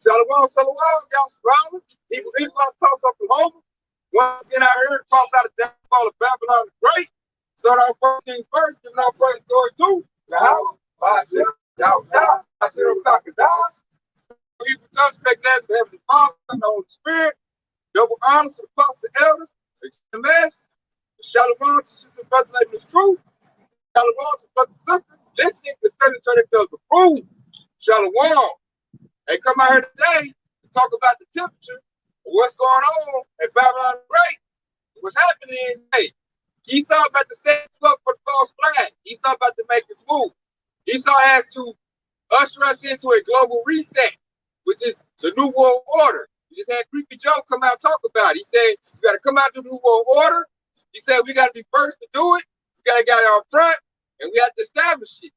Shalom, y'all surrounded. People Islam toss up the home. Once again, I heard cross out of the downfall of Babylon the Great. Start off first, giving our praise glory to Yahweh, Hashem, Yahweh, Hashem, crocodiles. Evil tongues, speak that the Heavenly Father and the Holy Spirit. Double honors to the apostles and elders. The mess. Shalom to sisters and brothers living the truth. Shalom to brothers and sisters listening to study to themselves the prove. Shalom. Hey, come out here today to talk about the temperature of what's going on at Babylon the Great. What's happening? Hey, Esau about to set you up for the false flag. Esau about to make his move. Esau has to usher us into a global reset, which is the New World Order. You just had Creepy Joe come out and talk about it. He said, you got to come out to the New World Order. He said, we got to be first to do it. We got to get it out front, and we have to establish it.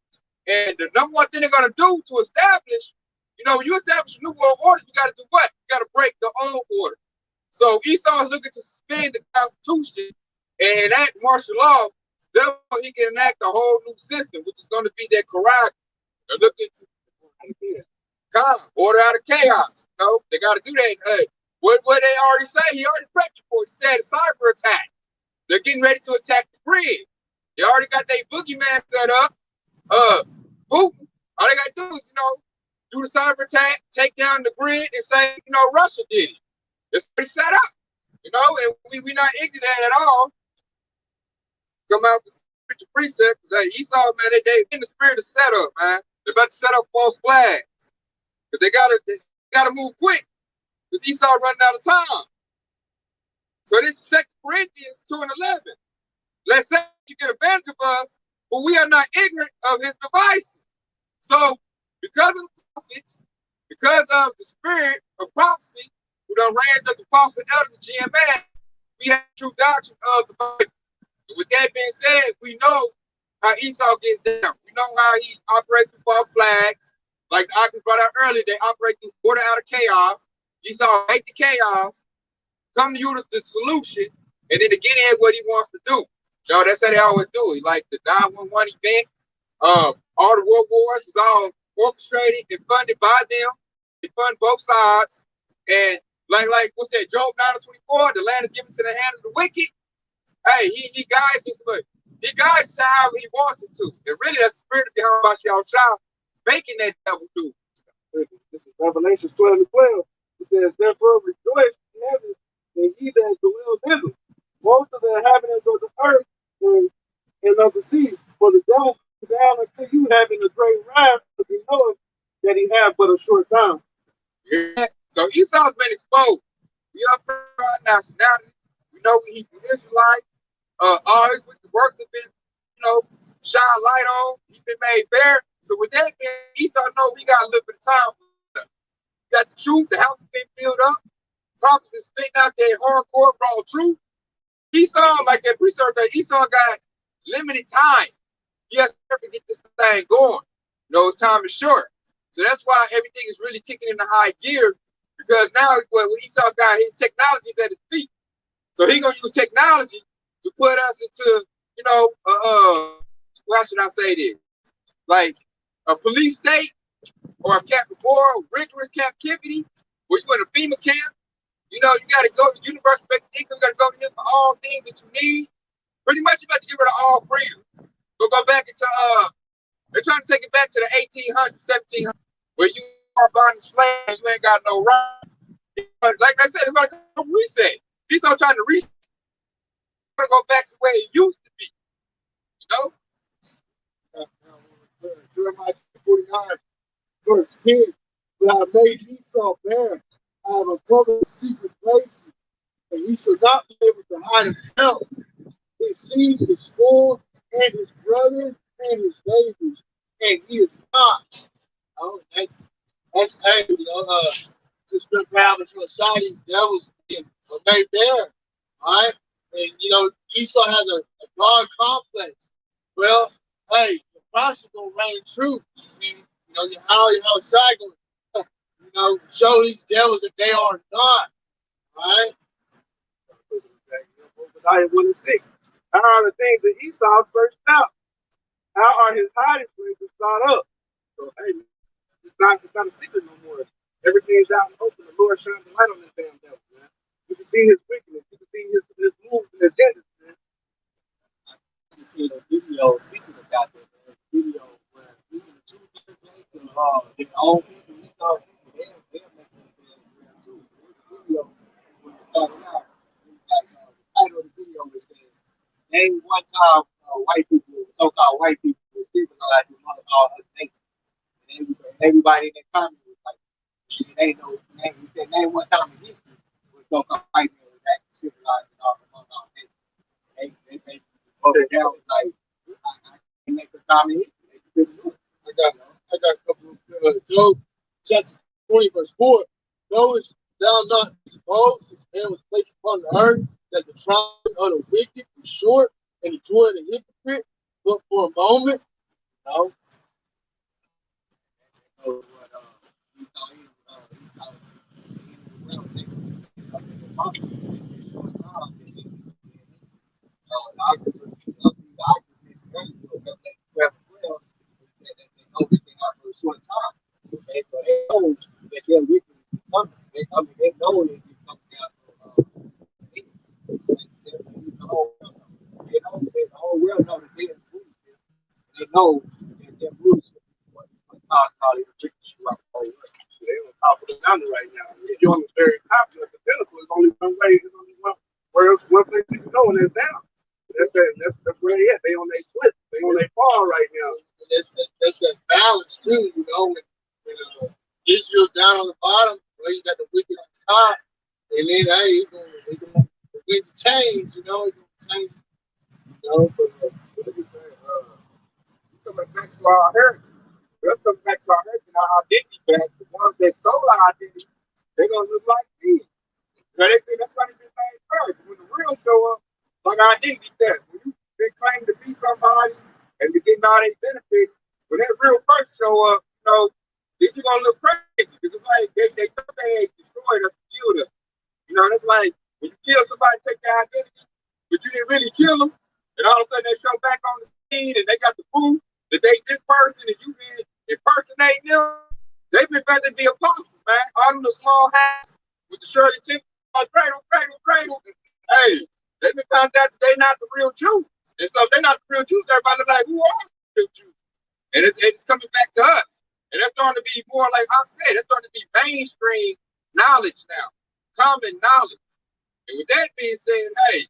And the number one thing they're going to do to establish, you know, when you establish a New World Order, you got to do what? You got to break the old order. So Esau is looking to suspend the Constitution and enact martial law. Therefore, he can enact a whole new system, which is going to be their karate. They're looking to order out of chaos. You know, they got to do that. Hey, what they already say, he already prepped you for it. He said a cyber attack. They're getting ready to attack the grid. They already got their boogeyman set up. Putin, all they got to do is, you know, do the cyber attack, take down the grid, and say, you know, Russia did it. It's pretty set up, you know, and we not ignorant at all. Come out with the precepts. Hey, Esau, man, they in the spirit of setup, man. They're about to set up false flags. Because they gotta move quick. Because Esau running out of time. So this is 2 Corinthians 2:11. Let's say you get advantage of us, but we are not ignorant of his devices. So because of the prophets, because of the spirit of prophecy, who done raised up the apostles and elders of GMA, we have true doctrine of the Bible. And with that being said, we know how Esau gets down. We know how he operates through false flags. Like I brought out earlier, they operate through order out of chaos. Esau hate the chaos, come to you with the solution, and then to get in what he wants to do. So that's how they always do it. Like the 911 event, all the world wars is all orchestrated and funded by them. They fund both sides. And like what's that? Job 9:24, the land is given to the hand of the wicked. Hey, he guides us, but he guides to how he wants it to. And really, that's the spirit of Yahweh y'all child making that devil do. This is Revelation 12:12. It says, therefore rejoice in heaven, and he that dwells in them, most of the inhabitants of the earth and of the sea, for the devil comes down unto you having a great wrath, because he knoweth that he hath but a short time. Yeah. So Esau's been exposed. We are proud nationality. We know we Hebrew Israelites. All his wicked works have been, you know, shine light on. He's been made bare. So with that being, Esau know we got a little bit of time. We got the truth. The house has been filled up. Prophets is spitting out their hardcore raw truth. Esau, like that research, Esau got limited time. He has to get this thing going. You know, his time is short. So that's why everything is really kicking into high gear, because now what Esau got, his technology is at his feet. So he's going to use technology to put us into, you know, how should I say this? Like a police state or a rigorous captivity where you in a FEMA camp. You know, you got to go to the universal basic income, you got to go to him for all things that you need. Pretty much you got to get rid of all freedom. So go back into, they're trying to take it back to the 1800s, 1700s, where you are buying a slave and you ain't got no rights. Like I said, it's about to reset. He's all trying to reset. To go back to where it used to be, you know. Jeremiah 49, verse 10. But I made Esau bare. I have uncovered secret places, and he shall not be able to hide himself. His seed is full, and his brother and his neighbors, and he is not. Oh, that's hey, you know, just been having some of these devils being made bare. All right. And, you know, Esau has a God complex. Well, hey, the prophet going to reign true. I mean, you know, how Shai going to, you know, show these devils that they are not. All right? Isaiah 1:6. How are the things that Esau searched out? How are his hiding places sought up? So, hey, it's not a secret no more. Everything's out in the open. The Lord shines the light on this damn devil, man. You can see his wickedness. You can see his moves and agendas, man. I just seen a video speaking about that, man. A video where even the two different their own people, we saw people, they're making it too. There's a video when it started out. The title of the video was saying, name one time white people, so-called white people, were people like your mother all other nations. And everybody in the comments was like, it ain't no name. We said name one time in history was so-called white people was actually civilized and all among all nations. They broke it down like I can make a comment history. They couldn't do it. I got a couple of Job chapter 20, verse 4. Knowest thou not suppose this man was placed upon the earth, that the triumph of the wicked was short, and the joy of the hypocrite but for a moment? No. So what he thought he was the world, they know that they're roots what God called it the richest throughout the whole world. They're on top of the mountain right now. If you're on the very top of the pinnacle, there's only one way, there's only one place you can go, and that's down. That's where they at. They on their cliff. They on their fall right now. And that's that balance too, you know. When Israel down on the bottom, well, you got the wicked on top, and then hey, the winds change, you know. It's gonna change, you know. But what we saying? Coming back to our heritage. Let's come back to our heritage and our identity back. The ones that stole our identity, they're gonna look like these. They think that's why they've been made first. When the real show up, like our identity theft. When you been claiming to be somebody and you're getting all these benefits, when that real person show up, you know, then you're gonna look crazy. Because it's like they thought they destroyed us, killed us. You know, that's like when you kill somebody, take their identity, but you didn't really kill them, and all of a sudden they show back on the scene and they got the proof that they this person and you been impersonating them. They've been better than the apostles, man. All them the small hats with the Shirley Temple, cradle, cradle, cradle. Hey, they've been found out that they're not the real Jews. And so if they're not the real Jews, everybody like, who are the real Jews? And it's coming back to us. And that's starting to be more like I said, that's starting to be mainstream knowledge now, common knowledge. And with that being said, hey,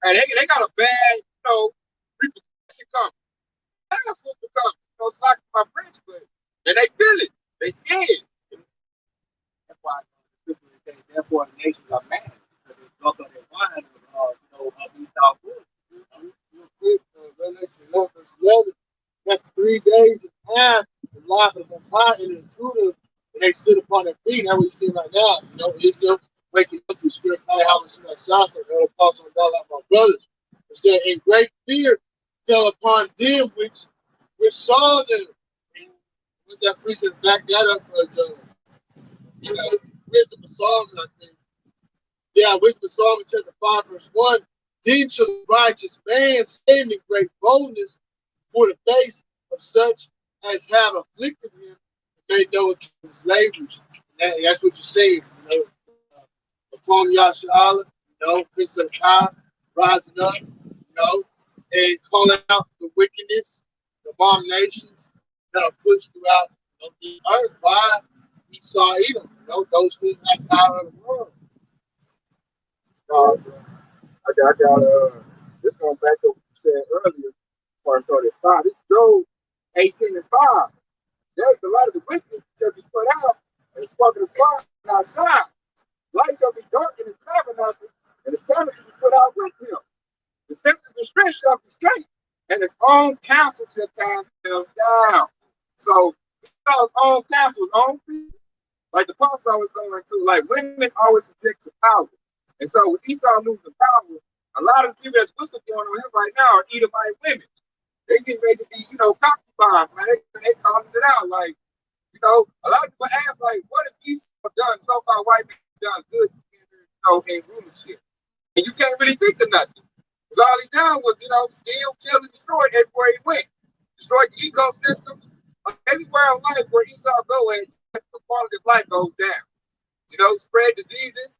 they got a bad, repercussion coming. That's what becomes, it's like my French, but and they feel it. They scared. That's why the scripture says, therefore the nations are mad because they broke up their wine of Esau good. Revelation 11, verse 11. After 3 days and a half, the life of the Most High entered into them, and they stood upon their feet. That's what we see right now. You know, Israel waking up to spirit, I haven't seen that south, and the apostle of God like my brothers. It said, and great fear fell upon them which saw them. And what's that priest that backed that up was, Wisdom of Solomon, I think. Yeah, Wisdom of Solomon, chapter 5, verse 1. Then shall the righteous man stand in great boldness for the face of such as have afflicted him and made no account of his labors. That's what you're saying, upon Yasha, Prince of God, rising up, and calling out the wickedness, the abominations that are pushed throughout the earth by Esau Edom, those who have power of the world. I got this going back to what you said earlier, part 35. This Job 18 and 5. There's a lot of the wicked shall be put out, and the spark of the fire shall not shine. Light shall be dark in his tabernacle, and his candle shall be put out with him. The steps of the strength shall be straight, and his own counsel shall cast him down. So Esau's own counsel, his own people, like the apostle was going to, like women always subject to power. And so with Esau losing power, a lot of the people that's whistleblowing on him right now are Edomite women. They getting ready to be, concubines, man. They calling it out. Like, a lot of people ask, like, what has Esau done, so-called white man done good, in rulership? And you can't really think of nothing. Because all he done was, steal, kill, and destroy everywhere he went. Destroyed the ecosystems. Everywhere in life where Esau go at, quality of life goes down. You know, spread diseases,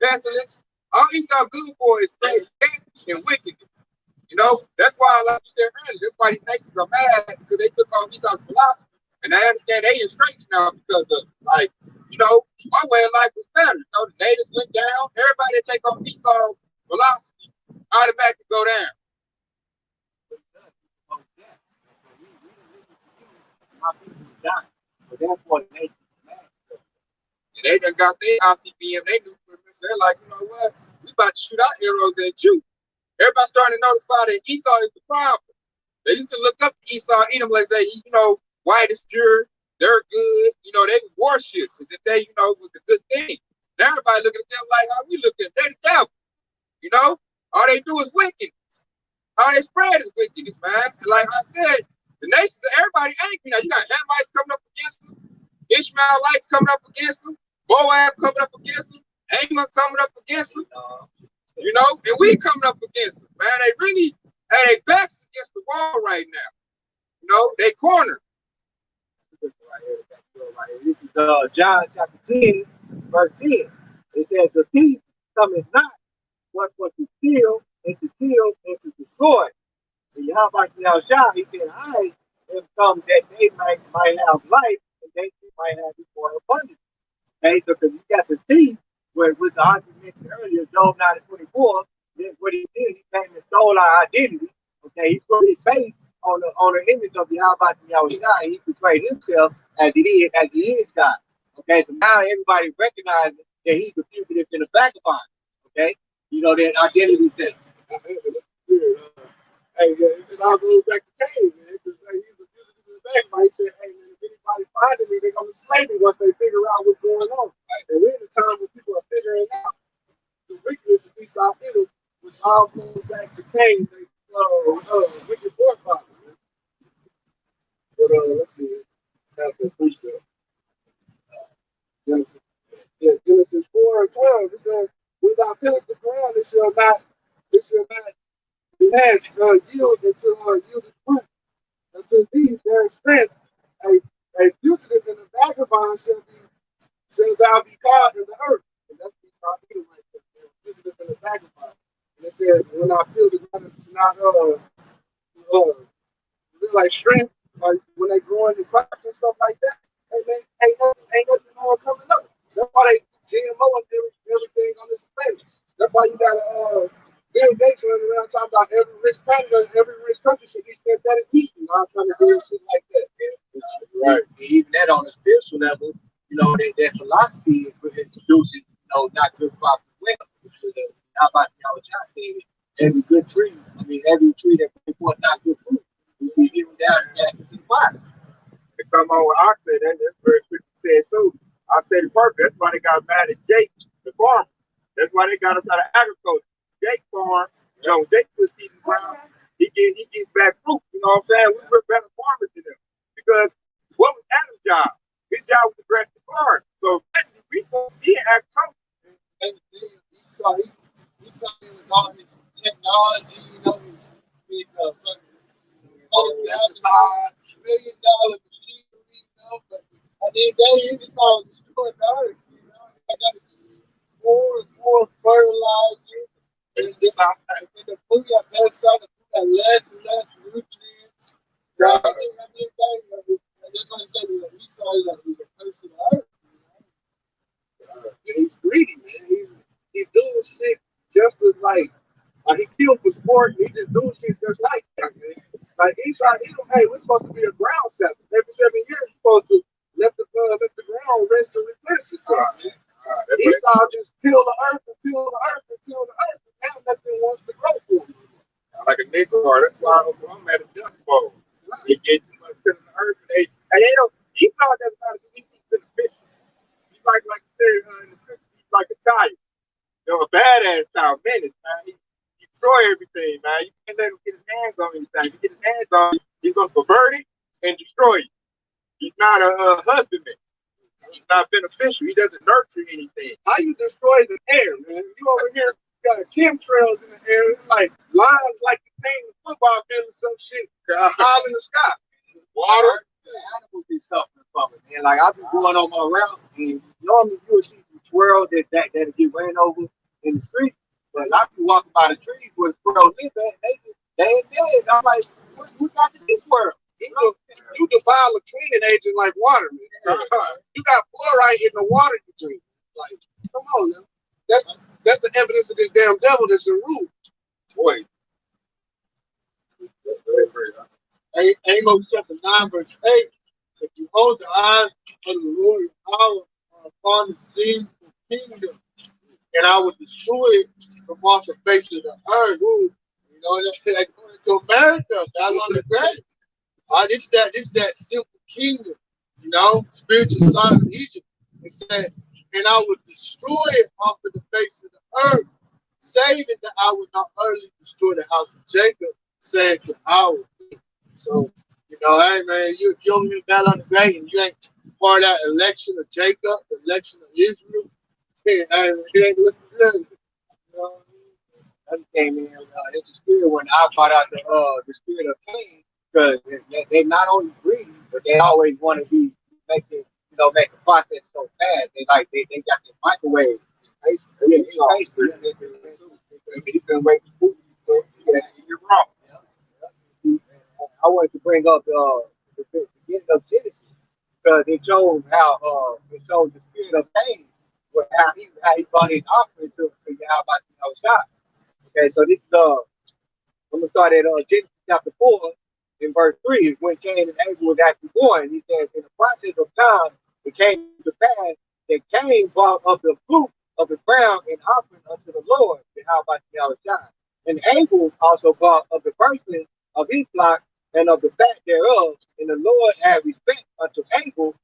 pestilence. All Esau good for is spread death and wickedness. You know, that's why, like you said earlier, that's why these nations are mad because they took on Esau's philosophy. And I understand they in straits now because of, like, you know, my way of life was better. You know, the natives went down. Everybody that take on Esau's philosophy automatically go down. My people dying. But that's what they And they done got their ICBM, they nuclear missiles. They're like, you know what? We about to shoot our arrows at you. Everybody's starting to notice that Esau is the problem. They used to look up to Esau and Edom like they, you know, white is pure, they're good. You know, they was warships as if they, you know, was a good thing. Now everybody looking at them like how we look at them. They're the devil. You know, all they do is wickedness. All they spread is wickedness, man. And like I said, the nations of everybody angry now. You got Hamites coming up against them, Ishmaelites coming up against them, Moab coming up against them, Ammon coming up against them. You know, and we coming up against them, man. They really had their backs against the wall right now. You know, they cornered. This is John chapter 10, verse 10. It says, the thief cometh not but for to steal and to kill and to destroy. So Yahweh Shah, he said, I am come that they might have life and they might have it more abundant. Okay, so because you got the thief, where with the argument mentioned earlier, Job 9:24, then what he did, he came and stole our identity. Okay, he put his face on the image of Yahweh Shah, and he portrayed himself as he is God. Okay, so now everybody recognizes that he's the fugitive and the vagabond. Okay, you know that identity thing. Hey, it all goes back to Cain, man. Because he's a fugitive in the back. He said, hey, man, if anybody finding me, they're going to slay me once they figure out what's going on. And we're in a time when people are figuring out the wickedness of Esau Edom, which all goes back to Cain, they wicked forefather, man. But let's see. Have the precept. Genesis. Yeah, Genesis 4:12. It says, when thou tillest the ground, it shall not it has yield until yield its fruit. Until thee there is strength, a fugitive and a vagabond shall thou be called in the earth. And that's Esau Edom right there. A fugitive and a vagabond. And it says, when I till the ground, it's not like strength, like when they growing the crops and stuff like that. Ain't nothing coming up. That's why they GMO and everything on this space. That's why you got Bill Gates running around talking about every rich country should eat synthetic meat and all kind of weird shit like that. Right. And even that on a spiritual level, you know, that philosophy is introducing, you know, not good crop as well. How about John said, every good tree, every tree that brings forth not good fruit, will be given down and back to the bottom. They come on with oxen, that's very scripture said so. I said it perfect. That's why they got mad at Jake, the farmer. That's why they got us out of agriculture. Jake farm, you know, Jake puts seed in the ground, he gets back fruit. You know what I'm saying? We were better farmers than them. Because what was Adam's job? His job was to grass the farm. So basically, we supposed to be in agriculture. And Esau, he come in with all his technology, you know, his $1,000,000 machinery, you know, but at the end of the day, it's just all destroying the earth, you know. I got to use more and more fertilizer. And the food got less out, the food got less and less nutrients. Yeah. At the end of the day, that's why I say that Esau is a curse of the earth. He's greedy, man. He doing shit just as like he killed for sport. He just doing shit just like that, man. Like Esau, hey, we're supposed to be a ground setter. Every 7 years, you're supposed to let the ground rest and replenish itself. Esau just till the earth until the earth until the earth. And now nothing wants to grow for him. Like a nickel, or that's why I'm at a dust bowl. They get too much to the earth, and they don't. Esau doesn't know how to be beneficial. He's like I said in the scripture, he's like a child. You know, a badass child, menace, man. He destroy everything, man. You can't let him get his hands on anything. If he get his hands on you, he's gonna pervert it and destroy you. He's not a husbandman. He's not beneficial. He doesn't nurture anything. How you destroy the air, man? You over here got chemtrails in the air. It's like lines like you paint the football field or some shit high in the sky. Water, The animals be suffering from it, man. Like I be going on my route, and normally you will see some squirrels that get ran over in the street. But I be walking by the trees where the squirrels live at, they ain't dead. I'm like, what got to this squirrel? You defile a cleaning agent like water, man. You got fluoride in the water you drink. Like, come on now. That's the evidence of this damn devil that's in root. Boy, Amos chapter 9, verse 8. So behold, the eyes of the Lord are upon the sinful kingdom, and I will destroy it from off the face of the earth. You know, that's going to America. That's on the grave. This that simple kingdom, you know, spiritual side of Egypt. It said, and I will destroy it off of the face of the earth, saying that I will not utterly destroy the house of Jacob, saying that I will. So, you know, hey man, if you don't hear that on the grave and you ain't part of that election of Jacob, the election of Israel, hey, you ain't looking good. You know what I mean? Other thing, man, it's the spirit when I brought out the spirit of Cain, because they not only greedy, but they always want to be making, make the process so fast. They got the microwave. He been waiting for food. You're wrong. I wanted to bring up the beginning of Genesis because it shows how it shows the spirit of Cain, how he brought his offering to Yahweh shot. Okay, so this I'm gonna start at Genesis chapter 4 in verse 3 when Cain and Abel was actually born. He says, in the process of time, it came to pass that Cain brought up the fruit of the ground and offering unto the Lord, Yahweh shot. And Abel also brought of the person of his flock and of the fat thereof, and the Lord had respect unto Abel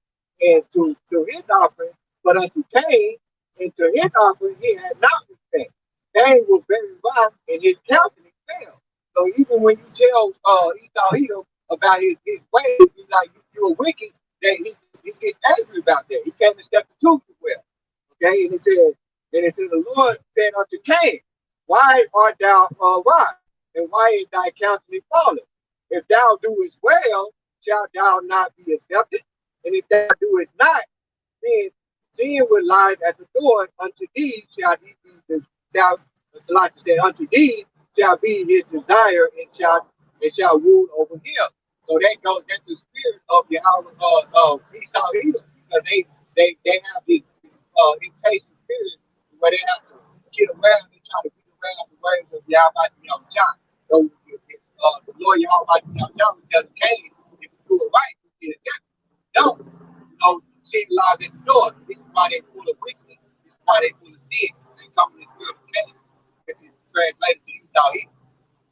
and to his offering, but unto Cain and to his offering he had not respect. Cain was very rough, and his countenance fell. So even when you tell Esau Edom about his ways, he's like, you are wicked, that he gets angry about that. He can't accept the truth as well. Okay, and it said, the Lord said unto Cain, why art thou wroth, and why is thy countenance fallen? If thou doest well, shalt thou not be accepted, and if thou doest not, then sin will lie at the door. Unto thee shall he be Elijah said, unto thee shall be his desire, and shall rule over him. So that's the spirit of Yahweh Esau Edom, because they have this impatient spirit where they have to get around and try to get around the ways of Yahweh John. So the Lord Yahweh John tells Cain, if you do it right, you get it done. No, sin lies at the door. This is why they full of wickedness. This is why they full of sin. They come in the spirit of Cain. This is translated to Esau Edom.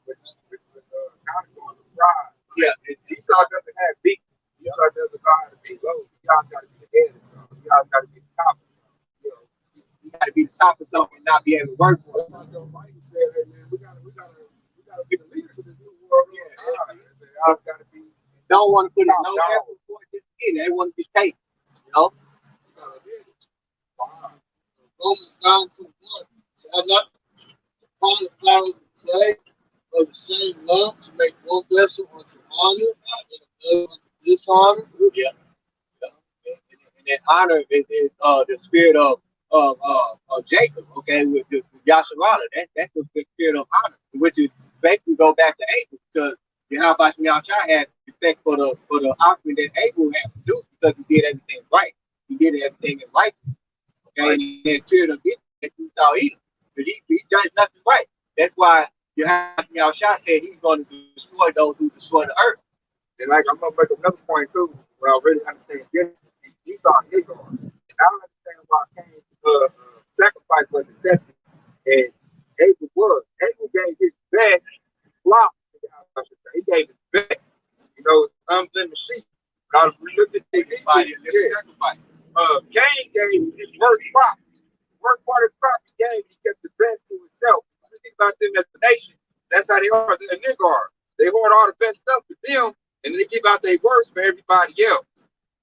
God going to rise. Yeah, Esau doesn't have beat. Esau doesn't know how to be low. Y'all got to be the head of something. Y'all got to be the top of something. you got to be the top of something and not be able to work for it. That's why Joe Biden said, hey man, we gotta be the leaders of this new world. Y'all got to be. Don't want to put in no effort for it. Just get it. They want to be taken. Romans 9:21. So have not upon the power of the clay of the same lump to make one vessel unto honor and another unto dishonor. Yeah. And that honor is the spirit of Jacob, okay, with Yasharala. That's the spirit of honor, which is basically go back to Abel, because Yahweh had respect for the offering that Abel had produced because he did everything right. He did everything in righteousness. Okay, and that spirit of that you saw Edom, because he does nothing right. That's why Yahweh said he's going to destroy those who destroy the earth. And like I'm gonna make another point too, where I really understand Genesis. Esau and Hagar. And I don't understand about Cain's sacrifice was accepted, and Abel was. Abel gave his best flock. He gave his best. You know, unblemish sheep. Because we looked at the sacrifice. Cain gave his worst crop. Worst part of his crop he gave, he kept the best to himself. When you think about them as a nation, that's how they are. They're a nigger. They hoard all the best stuff to them, and then they give out their worst for everybody else.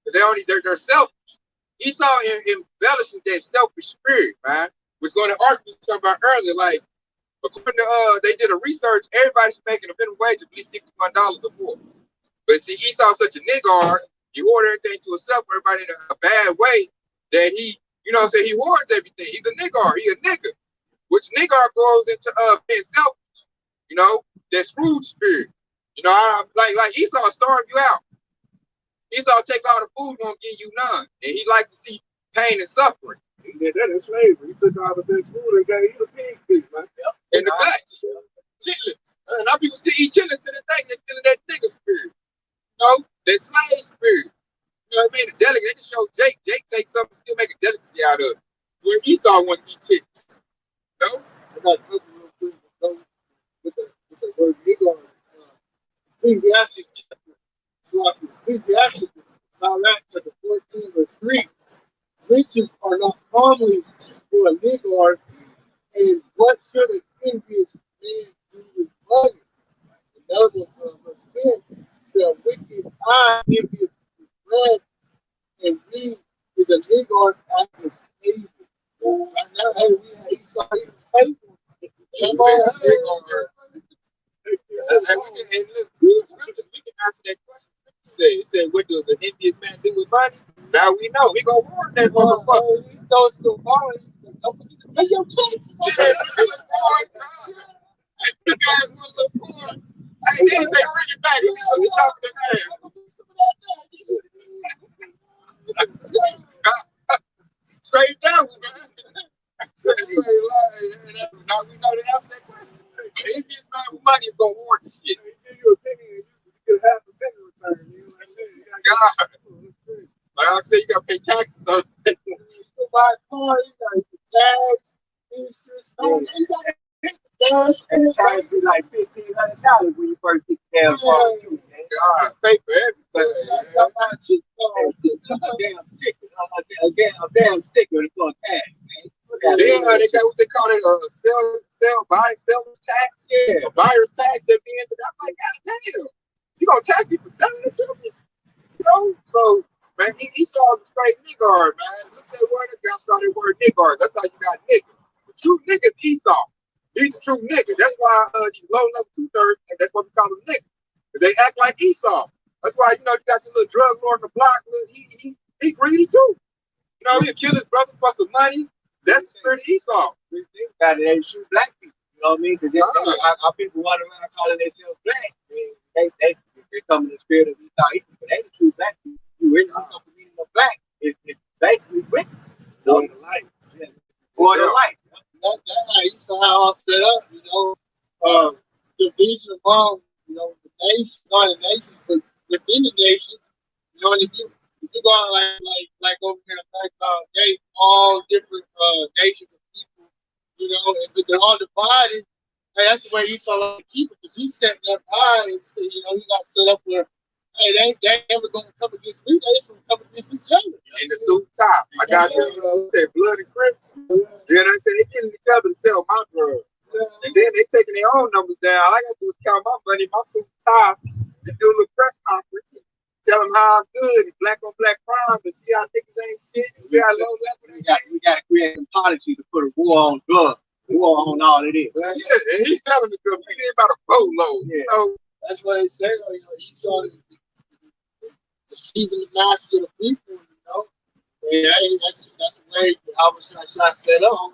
Because they're selfish. Esau embellishes that selfish spirit, man. Which going to argue talking about earlier, like according to they did a research, everybody's making a minimum wage of at least $61 or more. But see, Esau's such a nigger, He hoard everything to himself, everybody in a bad way. That he, you know, say he hoards everything. He's a nigger. He a nigga, which nigger goes into being selfish. You know, that Scrooge spirit. You know, like Esau starve you out. Esau take all the food, won't give you none, and he likes to see pain and suffering. He did that in slavery. He took all the best food and gave you the pig feet, man. In the guts, chitlins. And our people still eat chitlins to the day. They're still in that nigga spirit. You know, that slave spirit. You know what I mean? The delicate. They can show Jake. Jake takes something, still make a delicacy out of it. Where Esau wants to eat chitlins. You know? I got a couple of things with the word nigga. Ecclesiastes chapter. So Ecclesiastes, Sirach chapter 14, verse 3. Riches are not commonly for a niggard, and what should an envious man do with money? And that was verse 10. So a wicked eye envieth his bread, and he is a niggard at his table. Right now, hey, he saw his table. And look, these scriptures, we can answer that question. It said, what does an envious man do with money? Now we know. He gonna warn that motherfucker. He starts to borrow. He's like, don't forget to pay your taxes. Hey, you guys want a little corn? Hey, they say bring it back. We talking to man. Straight down, man. Now we know the answer to that question. An envious man with money is gonna warn this shit. He give you a penny and you get 0.5% in return. You know what I'm saying? God. Like I said, you gotta pay taxes on it. You buy a car, you gotta pay tax, insurance, you gotta pay the gas. And the charge be like $1,500 when you first get the damn car too, man. God, pay for everything. That's not my cheap car. A damn sticker for a tag, man. Then they got what they call it seller's tax. Yeah. A buyer's tax at the end of that. I'm like, God damn, you gonna tax me for selling it to me? You know? So, man, he saw the straight niggard, man. Look at that word, that started word niggard. That's how you got nigga. The true nigga is Esau. He's the true nigga. That's why these low level 2/3, and that's why we call them niggas. Because they act like Esau. That's why, you know, you got your little drug lord on the block. He greedy too. You know, he'll kill his brother for some money. That's the spirit of Esau. We think about it, they shoot black people. You know what I mean? Because our people run around calling themselves black. They come in the spirit of Esau. But they the true black people. You really look up the meaning of black. It's basically wicked. For the life. Yeah. For the life. That's how Esau all set up, you know. Division among, you know, the nations, not the nations, but within the nations. You know, and if you go like over here in Black they all different nations of people, you know, but they're all divided. Hey, that's the way Esau like to keep it, because he's setting up high, and you know, he got set up where, hey, they ain't ever gonna come against me, they just gonna come against each other. In the suit top. I got the blood and crips. Then I said they killing each other to sell my drugs. And then they taking their own numbers down. All I gotta do is count my money, my suit top, and do a little press conference. Tell them how I'm good, and black on black crime, and see how niggas ain't shit, and see how low level they got. We got to create some policy to put a war on drugs, war on all it is. Yeah, and he's selling the drugs. He ain't about a boatload. Yeah. You know? That's why they say, you know, Esau deceiving the masses of the people, you know. Yeah, that's the way how was I set up.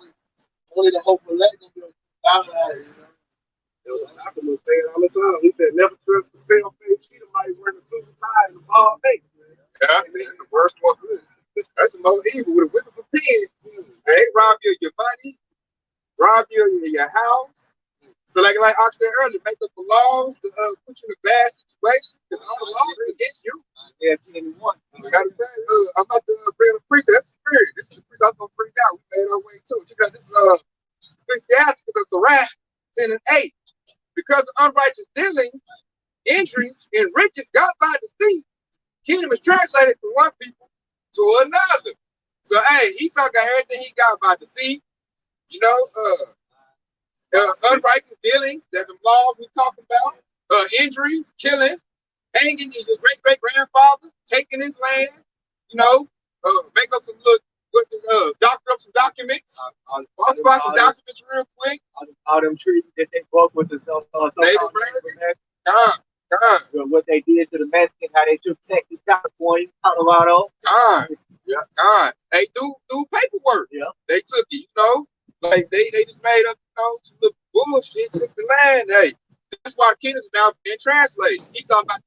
Only the hope of letting them go down at it, you know. Malcolm was saying all the time. He said, never trust the pale face cheetah might wear the suit and tie and the bald face, man. Yeah, the worst one. That's the most evil with a whip of a pin. They rob you of your money, rob you of your house. So like I said earlier, make up the laws to put you in a bad situation, because all the laws are against you. Yeah, 21. I gotta say, I'm about to bring a preacher. That's the spirit. This is the preacher I was gonna bring out. We made our way to it. You got this Ecclesiastes of Sirach 10 and 8. Because of unrighteous dealing, injuries, and riches got by deceit, kingdom is translated from one people to another. So, hey, Esau got everything he got by deceit. You know, unrighteous dealings, that the laws we talking about, injuries, killing, hanging your great-great-grandfather, taking his land, you know, make up some little, doctor up some documents, falsify some documents real quick. All them treaties that they broke with the Native Americans. God, You know, what they did to the Mexicans, how they took Texas, California, Colorado. God, yeah, God. Hey, do paperwork. Yeah. They took it, like they just made up, some little bullshit, took the land. Hey, that's why the kingdom's now being translated. He's talking about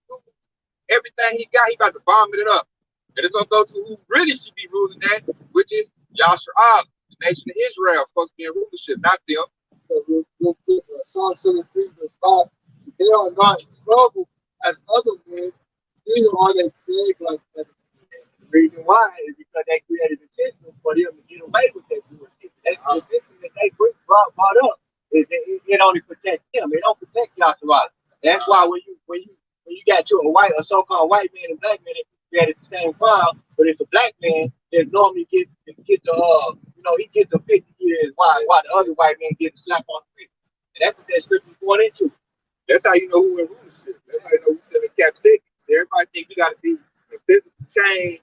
everything he got, he about to bomb it up. And it's gonna go to who really should be ruling that, which is Yashar'Al, the nation of Israel, supposed to be in rulership, not them. So real quick, Psalm 73, verse 5. So they are not in trouble as other men, neither are they plagued like them. The reason why is because they created a system for them to get away with that bullshit. That's the system that they brought up. It only protects them. It don't protect Yashar'Al. That's why when you got a so-called white man and black man that created the same crime, but it's a black man that normally gets the he gets the 50 years while the other white man gets a slap on the wrist. And that's what that scripture is going into. That's how you know who in rulership. That's how you know who's still in captivity. Everybody think we got to be in physical change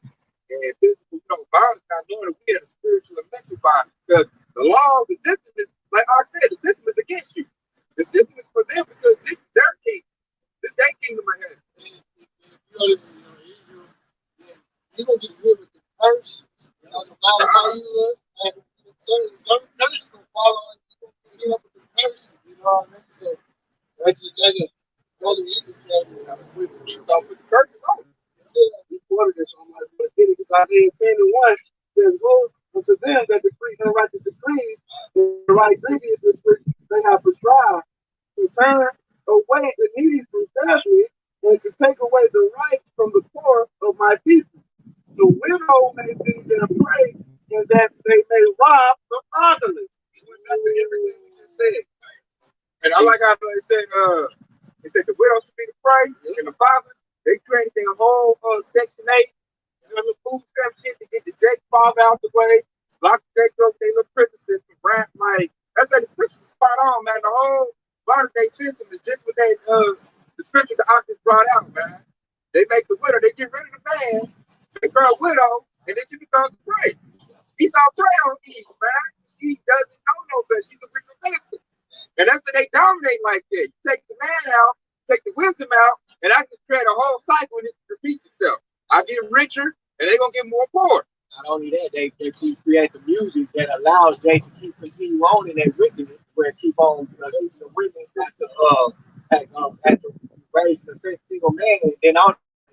and physical, violence, not knowing that we have a spiritual and mental body. Because the law, the system is, like I said, the system is against you. The system is for them because this is their kingdom. This is their kingdom of heaven. Israel, you're going to get hit with the curse. No matter how you look, some curse going to follow and you're going to get hit up with the curse. You know what I mean? So that's another indicator. We start with the curses on. We quoted this on my because Isaiah 10 and 1 says, woe unto them that decree unrighteous decrees, the right grievousness which they have prescribed, to turn away the needy from judgment, and to take away the right from the poor of my people. The widow may be their prey, and that they may rob the fatherless. He went back to everything we just said. And I like how they said the widow should be the prey, and the fathers, they created their whole Section 8, little food stamp shit to get the Jake father out the way, lock the Jake up, they little prison system, right? Like, that's how the scripture is spot on, man. The whole modern day system is just what the scripture the authors brought out, man. They make the widow, they get rid of the man, make her a widow, and then she becomes the prey. Esau prey on Eve, man. She doesn't know no better. She's a wicked person. And that's what they dominate like that. You take the man out, take the wisdom out, and I just create a whole cycle and it repeats itself. I get richer, and they're going to get more poor. Not only that, they create the music that allows they to continue on in that wickedness, where keep on using the women at the raise the single man, and then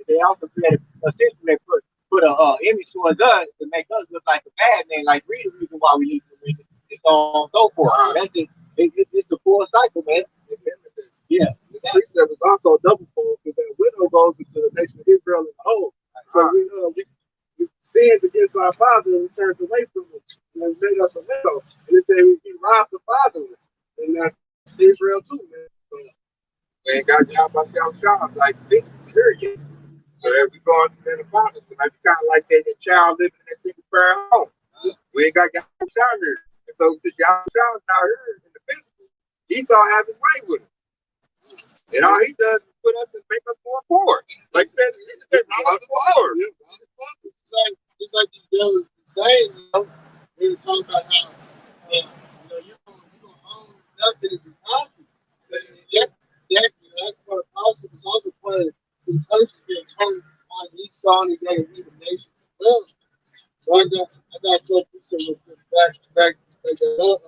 they also create a system that put a image towards us to make us look like a bad man, like we the reason why we need the women, and so on and so forth. That's it. It's the full cycle, man. Yeah. The precept was also double fold because that widow goes into the nation of Israel as a whole. So we sinned against our father and we turned away from him and made us a widow. And it said we robbed the fatherless. And that's Israel too, man. So, We ain't got y'all by y'all like this, period. So that we going to the fathers. It might be kind of like taking a child living in a single parent home. We ain't got y'all here. And so since y'all child's not here in the physical, Esau have his way with him. And all he does is put us and make us more poor. Like I said, it's poor. It's like these devils saying, they were talking about how, you're going to own nothing if you want to. So, that's part of the policy. It's also part of the curse being turned on Esau and these other evil nations as well. So I got to put some back Job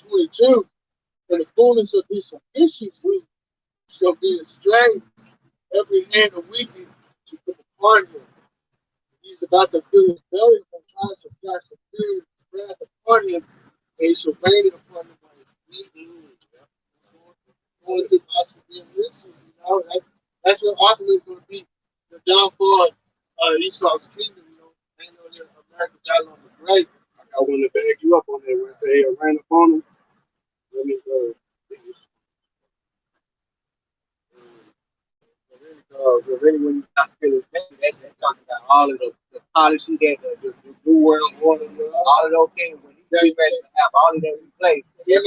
20:22. And the fullness of his sufficiency shall be estranged. Every hand of wicked to come upon him. He's about to fill his belly from trying to cast the fear of his wrath upon him, and he shall rain it upon him by his feet. Going to my severe issues, that's what ultimately is going to be the downfall of Esau's kingdom, And America battle on the great. I want to bag you up on that when I say I ran upon him. Let me really, when you start feeling that's talking about all of the policy that the New World Order, all of those things. When you get ready to have all of that in place, This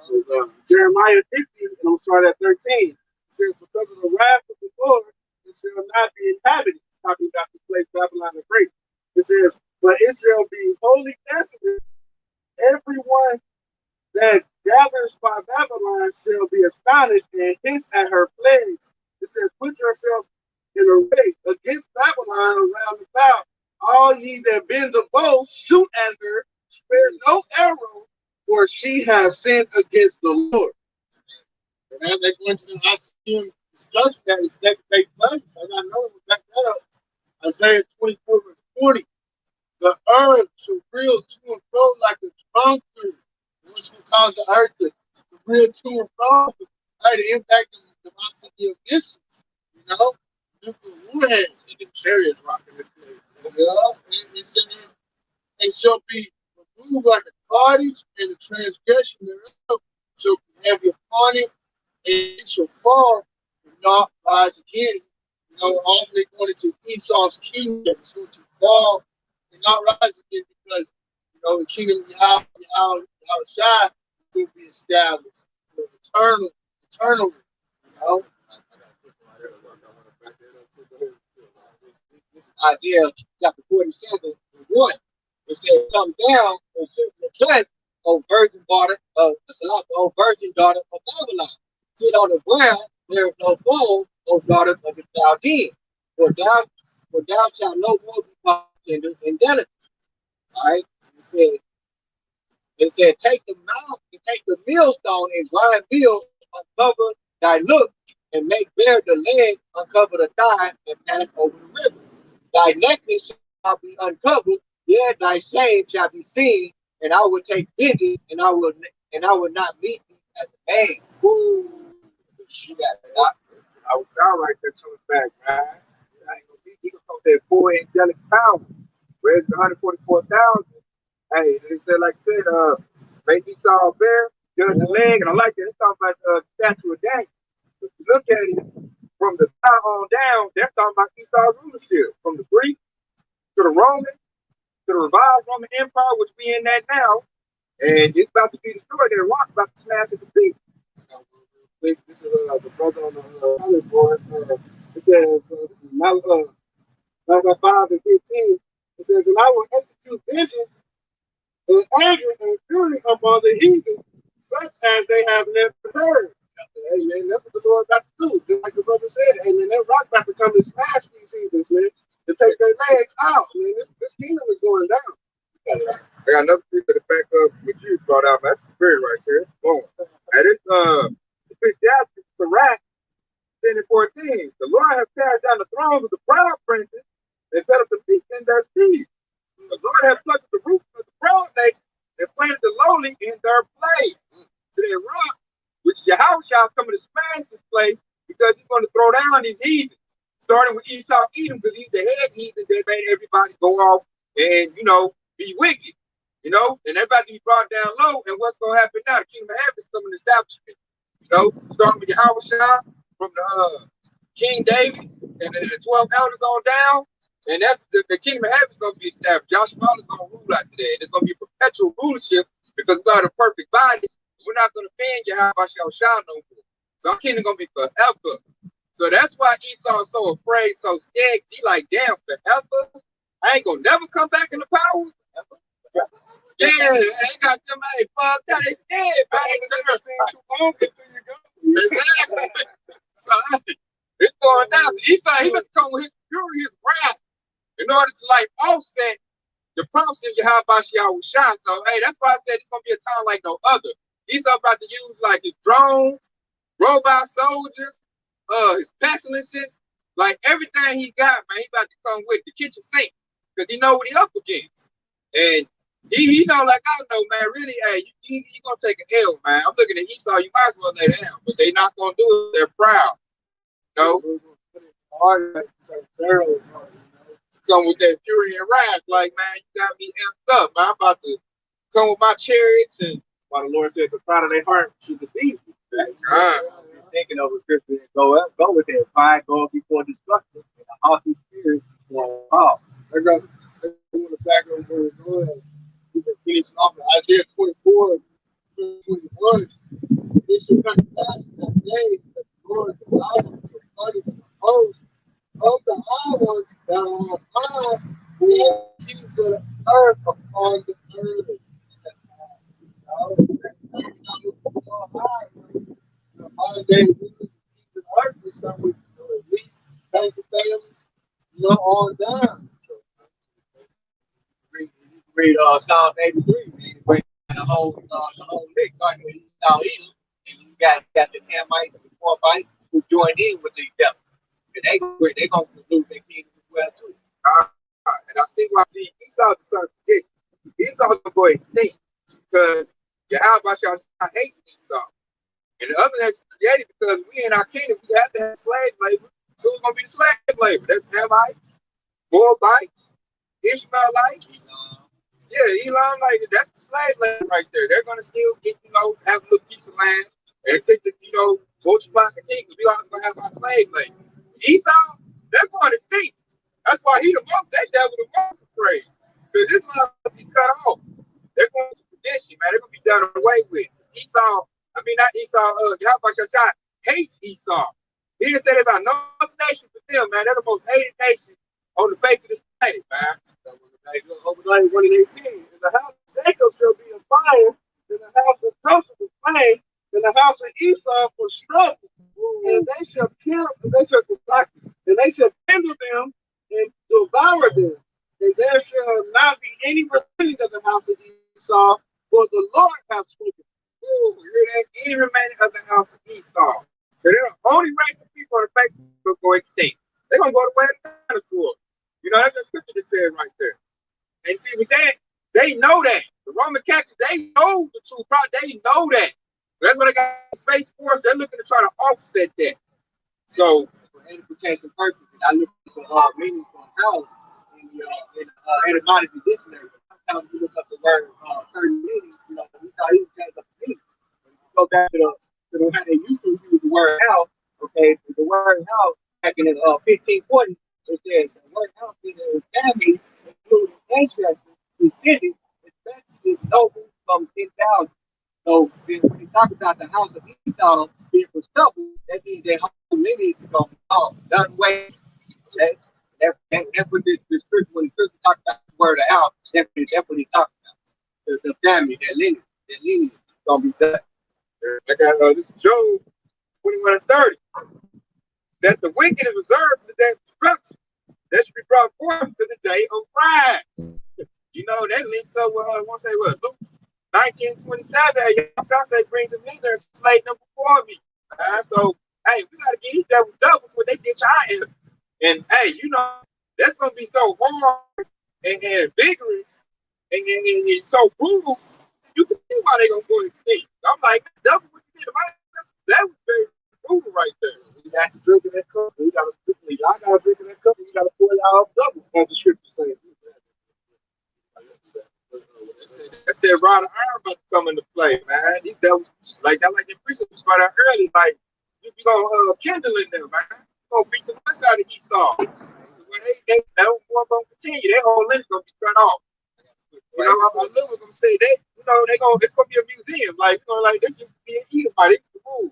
is Jeremiah 50, and I'm going to start at 13. It says, because of the wrath of the Lord, it shall not be inhabited. It's talking about the place Babylon the Great. It says, but it shall be wholly desolate. Everyone that gathers by Babylon shall be astonished and hiss at her plagues. It said, put yourself in array against Babylon around about. All ye that bend the bow, shoot at her, spare no arrow, for she has sinned against the Lord. And as they go into the Assyrian destruction that is set to take place, I got another one back that up. Isaiah 24, verse 20. The earth shall reel to and fro like a drunkard, which will cause the earth to reel to and fro. The impact of the velocity of distance, you know? Nuclear warheads. And the chariots rocking the place. Yeah, and it said they shall be removed like a cottage, and the transgression thereof shall be heavy upon it, and it shall fall and not rise again. You know, ultimately going into Esau's kingdom, it's going to fall and not rise again because, you know, the kingdom of Yahushua is going to be established for eternally, you know. This Isaiah chapter 47, 1. It says, come down and sit in the dust, O virgin daughter of Babylon. Sit on the ground, there is no foe, O daughter of the Chaldeans. For thou shalt no more be called tender and delicate. All right. It said, take the millstone and grind meal, uncover thy look, and make bare the leg, uncover the thigh, and pass over the river. Thy necklace shall be uncovered, yea, thy shame shall be seen, and I will take vengeance, and I will not meet thee as a man. Woo! You got it. I was sound like that coming back, man. I ain't gonna be. He gonna come that poor angelic power. Where's the 144,000? Hey, they said, like I said, make Esau bear, judge the leg, and I like that. It's talking about the statue of Daniel. If you look at it from the top on down, that's talking about Esau's rulership. From the Greek to the Roman to the revived Roman Empire, which we in that now, and it's about to be destroyed. That rock about to smash into pieces. This is the brother on the comment board. It says, this is Malachi 5 and 15. It says, and I will execute vengeance and anger and fury upon the heathen, such as they have never heard. Amen. That's what the Lord about to do. Just like the brother said, amen. That rock about to come and smash these heathens, man, to take their legs out. Man, this kingdom is going down. I got another piece of the back up what you brought out, man. That's the spirit right there. Boom. And it's Ecclesiastes, the rat, 10 and 14. The Lord has cast down the thrones of the proud princes and set up the meek in their seed. The Lord has plucked the roots of the proud nation and planted the lowly in their place. To their rock, which Yahushua is coming to smash this place because he's going to throw down these heathens, starting with Esau Edom, because he's the head heathen that made everybody go off and, you know, be wicked, you know, and they're about to be brought down low. And what's going to happen now? The kingdom of heaven is coming to establish it, you know, starting with Yahushua from the King David and then the 12 elders on down. And that's the kingdom of heaven is going to be established. Joshua is going to rule after that. And it's going to be perpetual rulership because we are the perfect bodies. We're not going to offend Yahushua no more. So our kingdom going to be forever. So that's why Esau is so afraid, so scared. He like, damn, forever? I ain't going to never come back in the power? Yeah, I ain't got them, hey, fuck that, they scared, man. Too long until you go. Exactly. So it's going down. So Esau, he must come with his fury, his wrath, in order to like offset the promise of Yahushua. So hey, that's why I said it's gonna be a time like no other. Esau about to use like his drones, robot soldiers, his pestilences, like everything he got, man. He about to come with the kitchen sink because he know what he up against, and he know like I know, man. Really, hey, you gonna take an L, man. I'm looking at Esau. You might as well lay down, but they not gonna do it. They're proud, you know. To come with that fury and wrath, like, man, you got me amped up, man. I'm about to come with my chariots, and while the Lord said, the pride of their heart should deceive you. Thinking of a scripture and go with that. Pride goes before destruction, and a haughty spirit will fall. I got the back of where it's on. We can finish off in Isaiah 24, 21. It shall come to pass in that day that the Lord God shall punish the host of the high ones that are on high, and the kings of the earth upon the earth. modern day rulers to the earth and stuff with elite banker families, on down. So, read Psalm 83, man. Bring the whole lick, right? When you start eating, and you got the Hamites and the Moabites who joined in with each other. And they gonna lose their kingdom as well too. And I see why. See, Esau the son of Jacob. Esau gonna go extinct because Yahweh hates Esau. And the other that's created because we in our kingdom, we have to have slave labor. So who's gonna be the slave labor? That's Hamites, Moabites, Ishmaelites. Yeah, Elon, like that's the slave labor right there. They're gonna still get, have a little piece of land and think that, multiply continue. We always gonna have our slave labor. Esau, they're going extinct. That's why that devil the most afraid. Because his love will be cut off. They're going to perdition, man. They're gonna be done away with. Not Esau, Yahweh hates Esau. He didn't say that about no other nation but them, man. They're the most hated nation on the face of this planet, man. Obadiah 1 and 18. And the house of Jacob shall be a fire, and the house of Joseph a flame, and the house of Esau for stubble. And they shall kill, and they shall kindle them and devour them. And there shall not be any remaining of the house of Esau, for the Lord hath spoken. Ooh, hear that? Any remaining of the house of Esau. So they're the only race of people on the face of the earth go extinct. They're gonna go the way of the dinosaur. That's the scripture that said right there. And see, with that, they know that. The Roman Catholics, they know the truth. They know that. That's why they got Space Force. They're looking to try to offset that. So, for edification purposes, I look for meaning for house in the etymology dictionary. Sometimes you look up the word 30 meanings, we thought he was up the meaning. Go back to how they used to use the word house. Okay, the word house back in 1540, it says the word house means family, including ancestors, descendants, especially those from 10,000. So when you talk about the house of Esau being for stubble, that means their whole lineage is going to be all done away. That's what the scripture, when the scripture talks about the word of house, that's what he talks about. The family, their lineage is going to be done. I got this is Job 21 and 30. That the wicked is reserved for the day of destruction. That should be brought forth to the day of wrath. That links up with I want to say what Luke 19:27. Y'all say bring them in there, slave them before me. So hey, we gotta get these devils doubles what they did to our enemies. And hey, that's gonna be so hard and vigorous and so brutal. You can see why they gonna go extinct. I'm like, double what you did to my ancestors. That was very brutal right there. We got to drink in that cup. Y'all gotta drink in that cup. You gotta pour y'all doubles, as the scripture says. That's that rod of iron about to come into play, man. These devils, like the priest was brought out early, like you gonna kindle in them, man. You gonna beat the mess out of Esau. So they that war gonna continue. Their whole lineage gonna be cut off. I literally gonna say that. It's gonna be a museum. Like this used to be an Edomite. It's the move.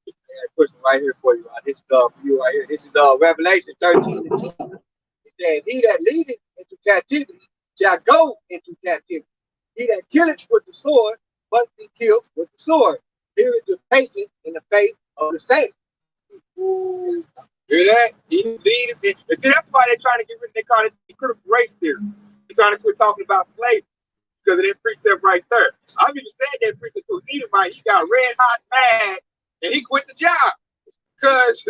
I got a question right here for you. This is for you right here. This is Revelation 13 and 10. It says, "He that leadeth into captivity shall go into captivity. He that killeth with the sword must be killed with the sword. Here is the patience in the face of the saints." Ooh. Hear that? He lead it. And see, that's why they're trying to get rid of. They call it critical race theory. They're trying to quit talking about slavery because of that precept right there. I've even said that precept to Edomite. He got red hot mad and he quit the job because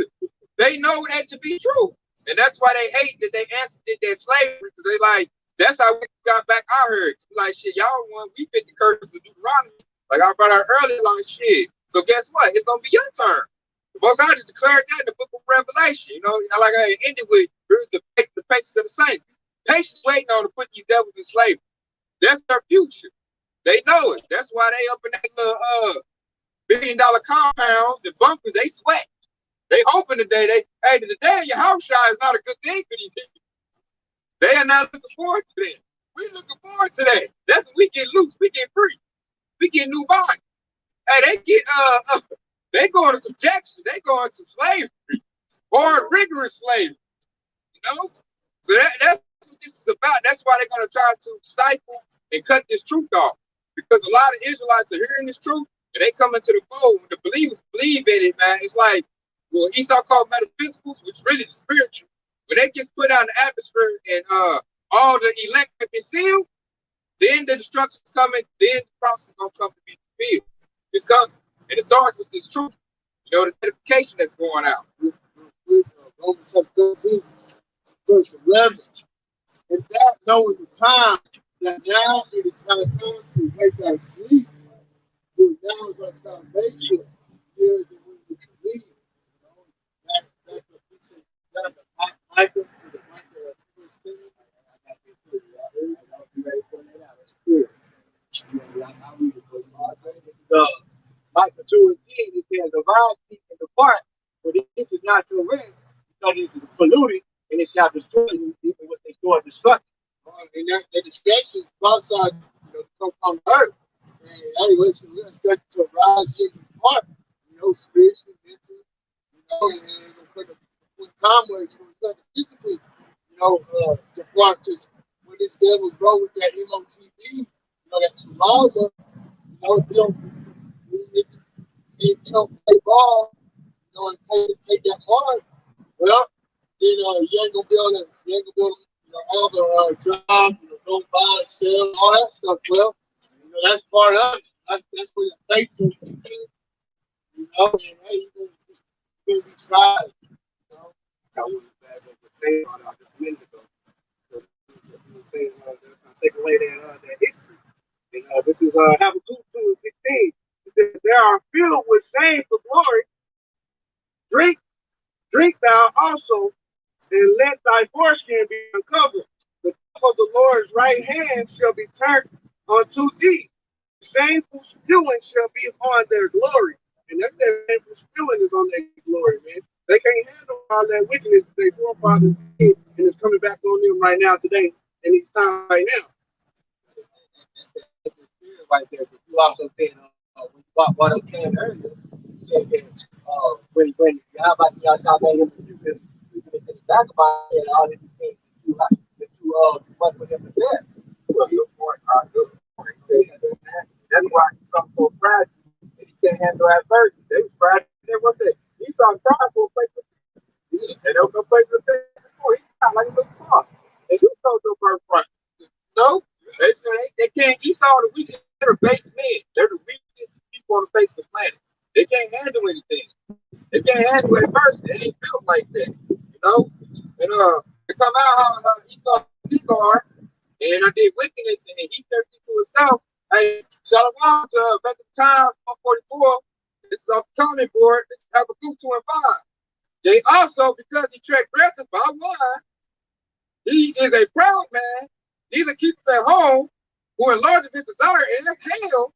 they know that to be true. And that's why they hate that they answered their slavery because they like, that's how we got back our heritage. Like, shit, y'all we fit the curses of Deuteronomy. Like I brought out earlier, like shit. So guess what? It's going to be your turn. The Most High just declared that in the book of Revelation. Like I ended with, here's the patience of the saints. Patience waiting on to put these devils in slavery. That's their future. They know it. That's why they up in that little $1 billion compounds and bunkers. They sweat. They hoping today. The day of your house shot is not a good thing for these people. They are not looking forward to that. We looking forward to that. That's when we get loose. We get free. We get new bodies. Hey, they get they go into subjection. They go into slavery, hard, rigorous slavery. So that's what this is about. That's why they're going to try to stifle and cut this truth off, because a lot of Israelites are hearing this truth and they come into the fold. When the believers believe in it, man, it's like, well, Esau called metaphysicals, which really is spiritual. When they get put out in the atmosphere and all the elect have been sealed, then the destruction's coming, then the prophecy is going to come to be fulfilled. It's coming. And it starts with this truth, you know, the edification that's going out. Romans 13, verse 11. And that knowing the time, that now it is not time to wake our sleep, for now is our salvation here than when we believe. You know, that's what we say. That Micah, the Micah 2:10. I got this for you. I hope you ready for that out. It's clear. I'll read it for you. Micah 2:10, it says, arise, keep and depart, for this is not your rest, because it is polluted, and it shall destroy you, even with the sword of destruction. And that destruction is prophesied, come on earth. And hey, listen, we're expected to rise here in part, spiritually, mentally, and for the time where you're going to physically, depart, because when this devil's roll with that MOTB, that Chihuahua, if you don't play ball, and take that hard, well, then you ain't gonna be able to, all the job, go buy, sell, all that stuff. Well, that's part of it. That's where your faith will be, and hey, you're gonna be tried. I was bad at the same just a minute ago. So, take away that history. And this is Habakkuk 2:16. It says, there are filled with shame for glory. Drink thou also, and let thy foreskin be uncovered. The cup of the Lord's right hand shall be turned unto thee. Shameful spewing shall be on their glory. And that's that shameful spewing is on their glory, man. They can't handle all that wickedness that their forefathers did, and it's coming back on them right now today, in these times right now. That's the spirit right there. But you also said, when you brought up Cain earlier, you said that when y'all made him rebuke in the back about it, all that you went with him to death. Well, he was born that's why he's so fragile and he can't handle adversity. They was fragile. And what's that? He saw God for a place with him. And there was no place with him before. He got like a little car. And you sold your birthright. No, they said they can't. Esau the weakest, they're the base men. They're the weakest people on the face of the planet. They can't handle anything. They can't handle adversity. They ain't built like that, And they come out how Esau Hagar, and I did wickedness, and he turned into himself. Hey, Shalom to back in time 144. This is off the comment board. This is Habakkuk 2 and 5. They also, because he transgressed by wine, he is a proud man, neither keepeth at home, who enlargeth his desire as hell,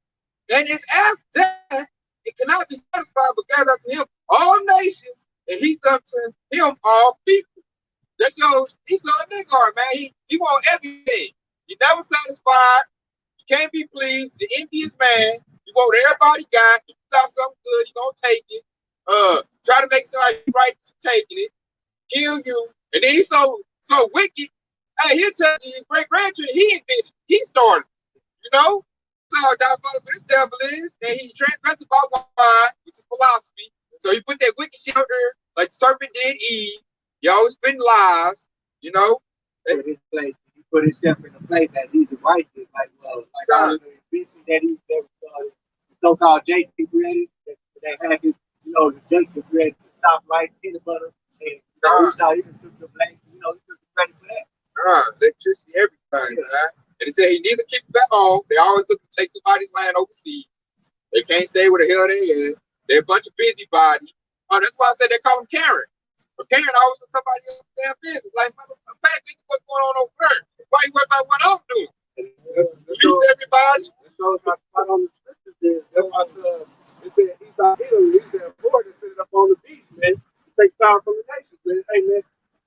and is as death, it cannot be satisfied, but gather unto him all nations, and heap unto him all people. That shows he's a nigger, man. He want everything. He never satisfied. He can't be pleased. He's an envious man. You want everybody got. If you got something good, you gonna take it. Try to make somebody right for taking it. Kill you. And then he's so wicked. Hey, he'll tell you his great grandchildren he invented. He started. So diabolical this devil is, and he transgressed about wine, which is philosophy. So he put that wicked shit out there, like the serpent did Eve. He always been lies, He put himself in a place that he's righteous, like all the inventions that he so-called Jacob created, that had his, the Jacob created the stoplight, peanut butter, and he even took the blame, he took the credit for that. Electricity, everything, right? And he said he neither keep it at home. They always look to take somebody's land overseas. They can't stay where the hell they is. They're a bunch of busybodies. Oh, that's why I said they call them Karen. But Karen always is somebody else's damn business. Like, motherfucker, think what's going on over there. Why you worry about what I'm doing? Release everybody. That shows my spot on the scriptures. That's why it said Esau he said, Lord, to sit up on the beast, man. To take power from the nations, man. Hey, man,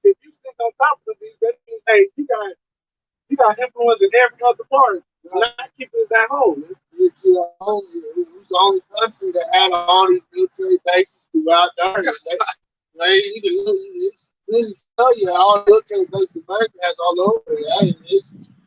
if you sit on top of the beast, that means, hey, you got influence in every other part. Not keeping it at home. It's the only country that had all these military bases throughout the earth. You can tell you all the military bases America has all over it. Hey,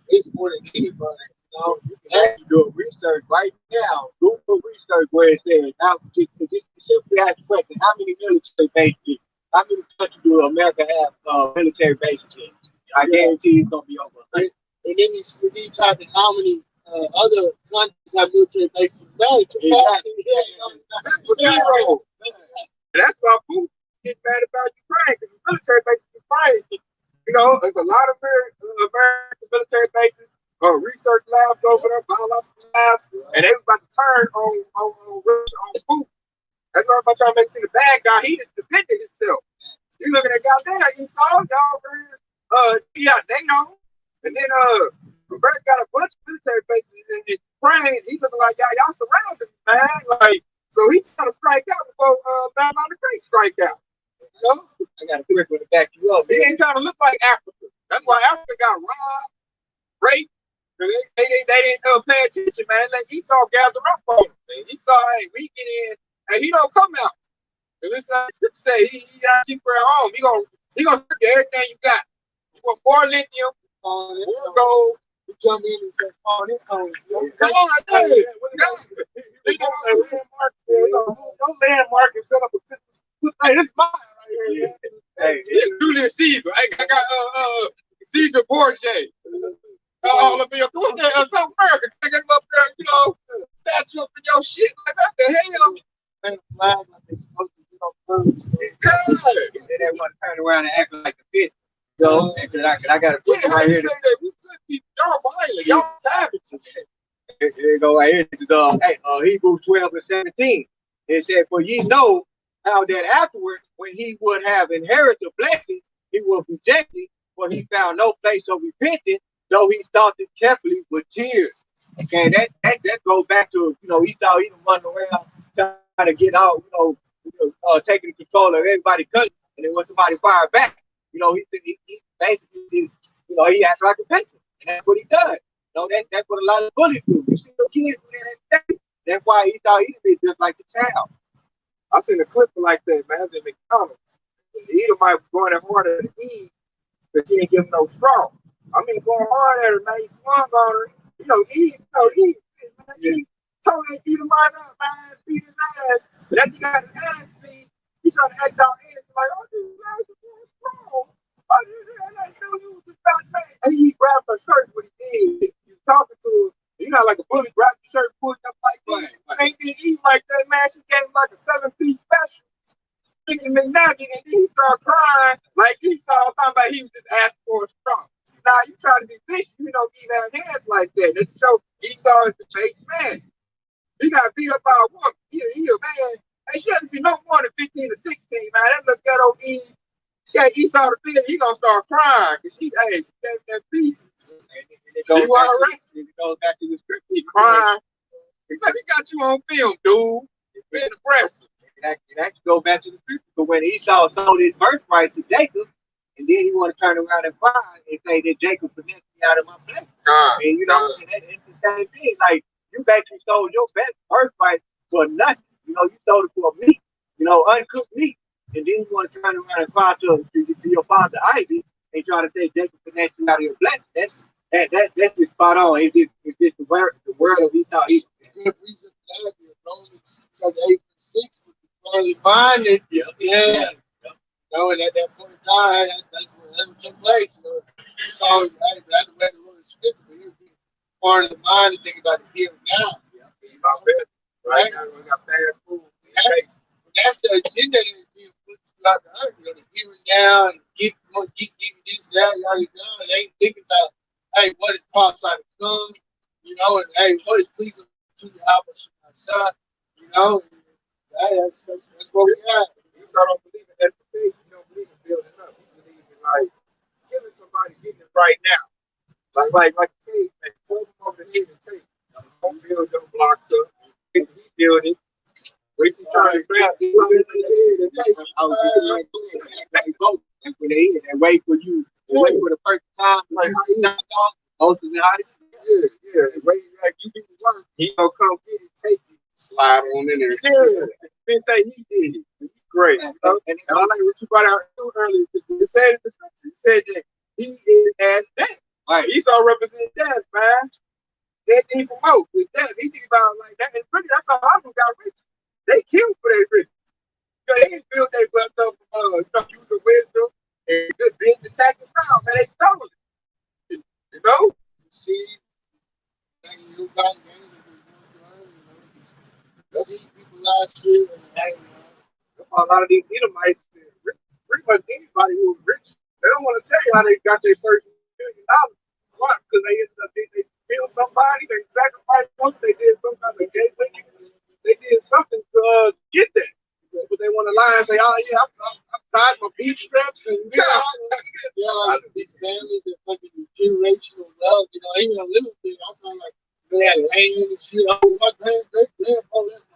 it's more than anybody. know, you can actually do research right now. Google research where it says now. Just simply ask the question: how many military bases? How many countries do America have military bases in? I guarantee it's gonna be over. And then you type in how many other countries have military bases in America. Exactly. Zero. That's why Putin get mad about Ukraine, because the military bases in Ukraine. You know, there's a lot of American military bases, research labs over there, biological labs, and they was about to turn on Russia, on Putin. That's why everybody trying to make see the bad guy. He just defended himself. You looking at goddamn, you saw y'all yeah, they know. And then America got a bunch of military bases in Ukraine. He looking like y'all surrounded him, man. Like, so he trying to strike out before Babylon the Great strike out. You know? I got a quick one to back you up. He ain't trying to look like Africa. That's why Africa got robbed, raped. They didn't pay attention, man. Like Esau gathered up on him. Man. Esau, hey, we get in, and he don't come out. And this say he gotta keep her at home. He gonna strip you everything you got. You want more lithium, more gold. You come in and say, "Oh, this home." Come on, hey, Don't landmark and set up a hey, this is mine right here. Hey, it's Julius Caesar. I got Caesar Borgia. All up in your what's that? South America. I got up there, you know, statue up in your shit. Like what the hell? And a flag like they're supposed to get on first. They didn't want to turn around and act like a bitch. So, I got a question right here. Say that we could be y'all violent, y'all savages. Here you go right here. Hebrews 12 and 17. It said, "For ye know how that afterwards, when he would have inherited the blessings, he was rejected, for he found no place of repentance, though he sought it carefully with tears." Okay, that goes back to, you know, Esau even running around trying to get out, taking control of everybody's country, and then when somebody fired back, you know, he basically, you know, he acts like a victim, and that's what he does. You know, that's what a lot of bullies do. You see the kids do that every day. That's why he thought he'd be just like a child. I seen a clip like that, man. At McDonald's. The Edomite was going harder than Eve, but he didn't give him no straw. I mean, going hard at her, man. He swung on her. Eve, man, he told that Edomite up, man, beat his ass. But after he got his ass beat, he tried to act out innocent, like, oh, this ass is going strong. Oh, I knew you was this fat man. And he grabbed her shirt when he did. He was talking to her. You know, like a bully grabbed your shirt, pulled up like that. Ain't been eating like that, man. She gave him like a 7-piece special. Chicken McNugget, and then he started crying like Esau, talking about he was just asking for a straw. Now you try to be vicious, you don't give out hands like that. That show Esau is the base man. He got beat up by a woman. He a man. Hey, she has to be no more than 15 or 16, man. That little ghetto Eve. Yeah, Esau the bit, he gonna start crying because she gave that piece. It goes back to the script. He crying. He got you on film, dude. Being aggressive. It actually goes back to the scripture. But when Esau sold his birthright to Jacob, and then he want to turn around and cry and say that Jacob finessed me out of my blessing. And you know, it's the same thing. Like, you basically sold your best birthright for nothing. You know, you sold it for meat, uncooked meat. And then you want to turn around and cry to your father Isaac and try to say Jacob finessed you out of your blessing. That's just spot on. It's just the word of Esau. Good reason for that. Romans 8:6. Minded, yeah. And at that point in time, that's what took place. It's always but that's the way the Lord is scripted. But he'll be part of the mind and think about the here and now. Yeah, about that. Right now, we got fast food. That's the agenda that is being put throughout the earth. The here and now, and get this, that, yada. They ain't thinking about, hey, what is prophesied to come, and hey, what is pleasing to the house of my son, and, hey, that's what we got. Esau don't believe in edification. He don't believe in building up. He believes in like killing somebody, getting it right now. Like hey, hold him over the head and take. Don't build them blocks up. He build it. Wait till trying to grab you over the head and take it. When they hit and wait for you, wait for the first time, like how you not most of the hottest. Yeah. Wait like you do the work. He gonna come get it, take it, slide on in there. Yeah. Didn't say he did it. He's great. And I like what you brought out earlier. It said in the scripture, it said that he is as death. Like Esau represents death, man. That didn't promote. With that, he think about like that. And really, that's how I got rich. They killed for their rich. They didn't build their wealth up, using wisdom and good business tactics. No, man, they stole it. You know? See, like you got games and see people last year and a lot of these Edomites, pretty much anybody who was rich, they don't want to tell you how they got their first $1 million. Why? Because they ended up they killed somebody, they sacrificed something, they did some kind of gay thing, they did something to get that. But they want to lie and say, "Oh yeah, I'm tied my beef straps and like these families that fucking generational wealth, even a little thing. I'm talking like they had land and shit. Oh, my grandpa, my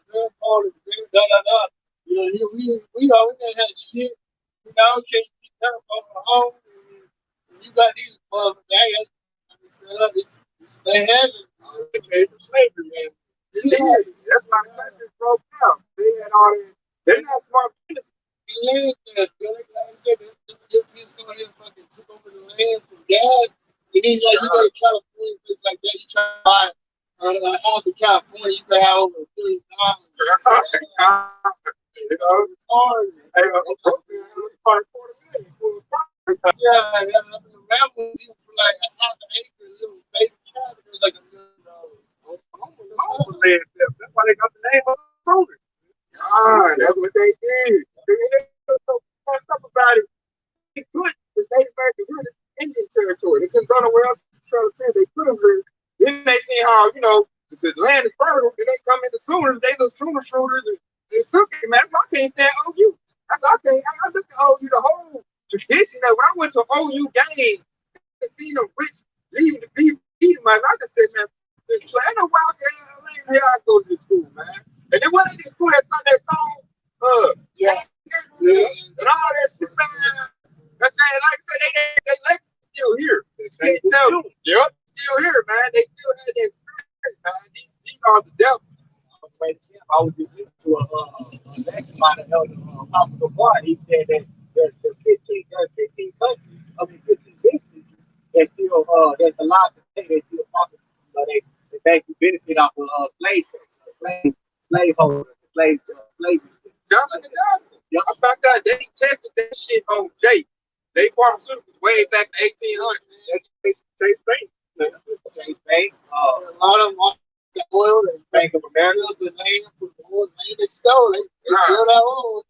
grandpa, da da da. Here we done had shit. Can't keep that on my own. And you got these motherfuckers. This they having. They came from slavery, man. That's why the country broke down. They had all that. They're not smart business. Land that, like I said, your kids go ahead and fucking took over the land from dad. And then like you go to California, places like that, you try to buy a house in California, you can have over $1 billion. Hey, it's part of $250,000. Yeah, I've been around with you for like a half an acre, little baby cabin. It was like $1 million. That's why they got the name of the owner. That's what they did. Stuff about it. They put the Native Americans here in Indian territory. They couldn't go nowhere else to try to tell. They put them here. Then they see how, the land is fertile, and they come into Sooners, they little Sooner shooters, and they took it, man. That's why I can't stand OU. That's why I looked at OU, the whole tradition that when I went to OU game, I seen them rich leaving the beef eating, man. I just said, man, this play, ain't no wild game. I go to this school, man. And then when they did school, that song, Yeah. and all that shit, man. That's saying, like I said, they legacy still here. They tell them, yep, still here, man. They still have that spirit, man. These are the devil. I was just listening to a lecture by the elder Apostle Bar. He said that there's 15 countries, 15 businesses that still that's allowed to say they still talking. They basically benefit off of slaveholders, slave. Johnson & Johnson. Yep. I found out they tested that shit on Jake. They pharmaceuticals way back in 1800. Chase Bank. Chase Bank. A lot of them the oil and Bank of America, the land for the oil, they stole it. They built our own.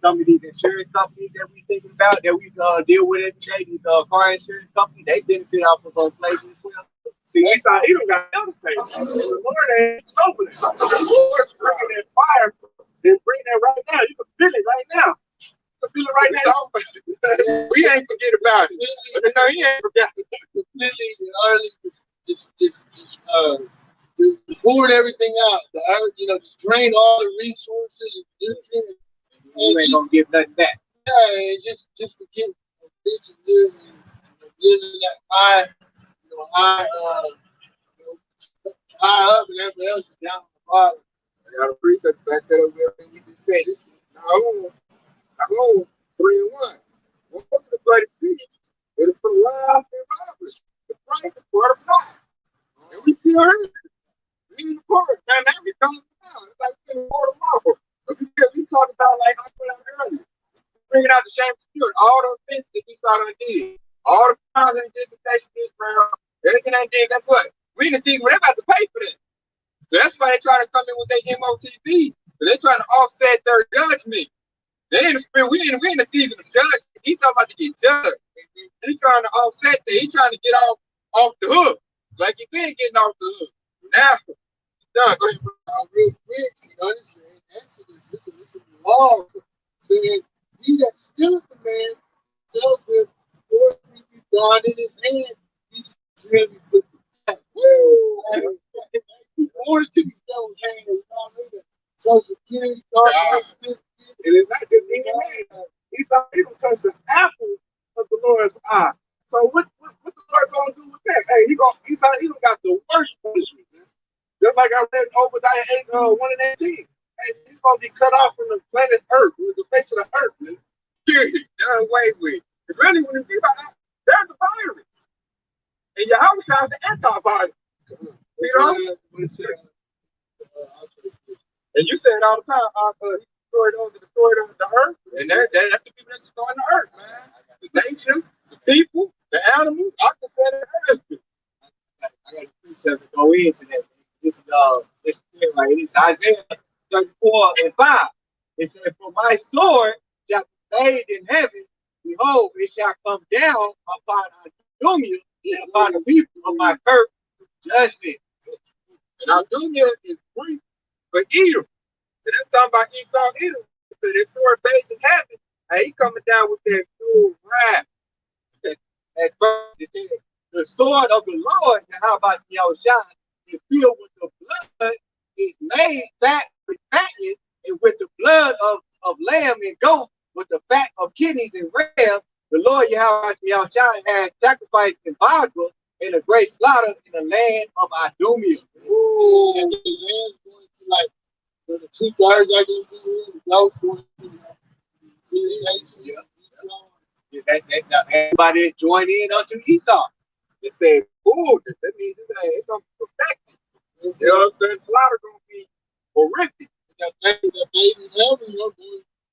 Some of these insurance companies that we thinking about, that we deal with every day, these car insurance companies, they benefit off of inflation as well. See, he don't got other things. The Lord ain't open it. The Lord's bringing that fire and bring that right now. You can feel it right now. You can feel it right now. We ain't forget about it. No, he ain't forgot. The Phillies and early just poured everything out. The earth, just drained all the resources and nutrients. You ain't gonna get nothing back. Yeah, just to get a bitch and live in that high, high up, and everybody else is down on the bottom. I got a preset back that over everything you just said. This I'm on 3-1. Welcome to the bloody city. It is for lives and robbers. The price is for the fly. And we still here. We in the park. Man, now we calling it out. It's like we're in the water tomorrow. We talked about, like I put out earlier, bringing out the shame spirit, all the offenses that he saw and did, all the crimes and dissertation Israel, everything they did. Guess what? We in the season where they're about to pay for that. So that's why they try to come in with their MOTV. So they're trying to offset their judgment. They in the spirit. We in the season of judgment. He's not about to get judged. He's trying to offset that. He's trying to get off the hook, like he been getting off the hook. Now, done. Go ahead. Real quick, Exodus, this is the law says, he that stealeth the man, tells him, or if he God in his hand, he's really put the back. Woo! Order to be devil's hand, you know what I mean? Social Security card, it is not just any man. He don't touch the apple of the Lord's eye. So what the Lord gonna do with that? Hey, he don't got the worst punishment. Just like I read Obadiah 1 and 18. And he's gonna be cut off from the planet Earth, with the face of the earth, man. Period. Done away with. It's really when you think about that, there's a virus. And Yahushua is the anti-body. You know? And you say it all the time, he destroyed the earth. And that's the people that's destroying the earth, man. The nation, the people, the animals. I can say the earth. I got a precept to go into that. This is right. This is Isaiah 34 and 5. It says, "For my sword shall be laid in heaven, behold, it shall come down upon Adumia and upon the people of my earth to judgment." And Adumia is Greek for Edom. And that's talking about Esau Edom. So this sword bathed in heaven, and he coming down with that full wrath. At first, it said, "The sword of the Lord," and how about Yahushua, is filled with the blood, is made fat with fatness, and with the blood of lamb and goat, with the fat of kidneys and rams, the Lord Yahushua had sacrificed in Basra in a great slaughter in the land of Idumea. Ooh. And the land's going to like the 2/3 are going to be here, the goats going to Everybody is joined in unto Esau. It said, "Ooh, that means it's going to be perfected." You know what I'm saying? Slaughter going to be horrific. That baby in heaven,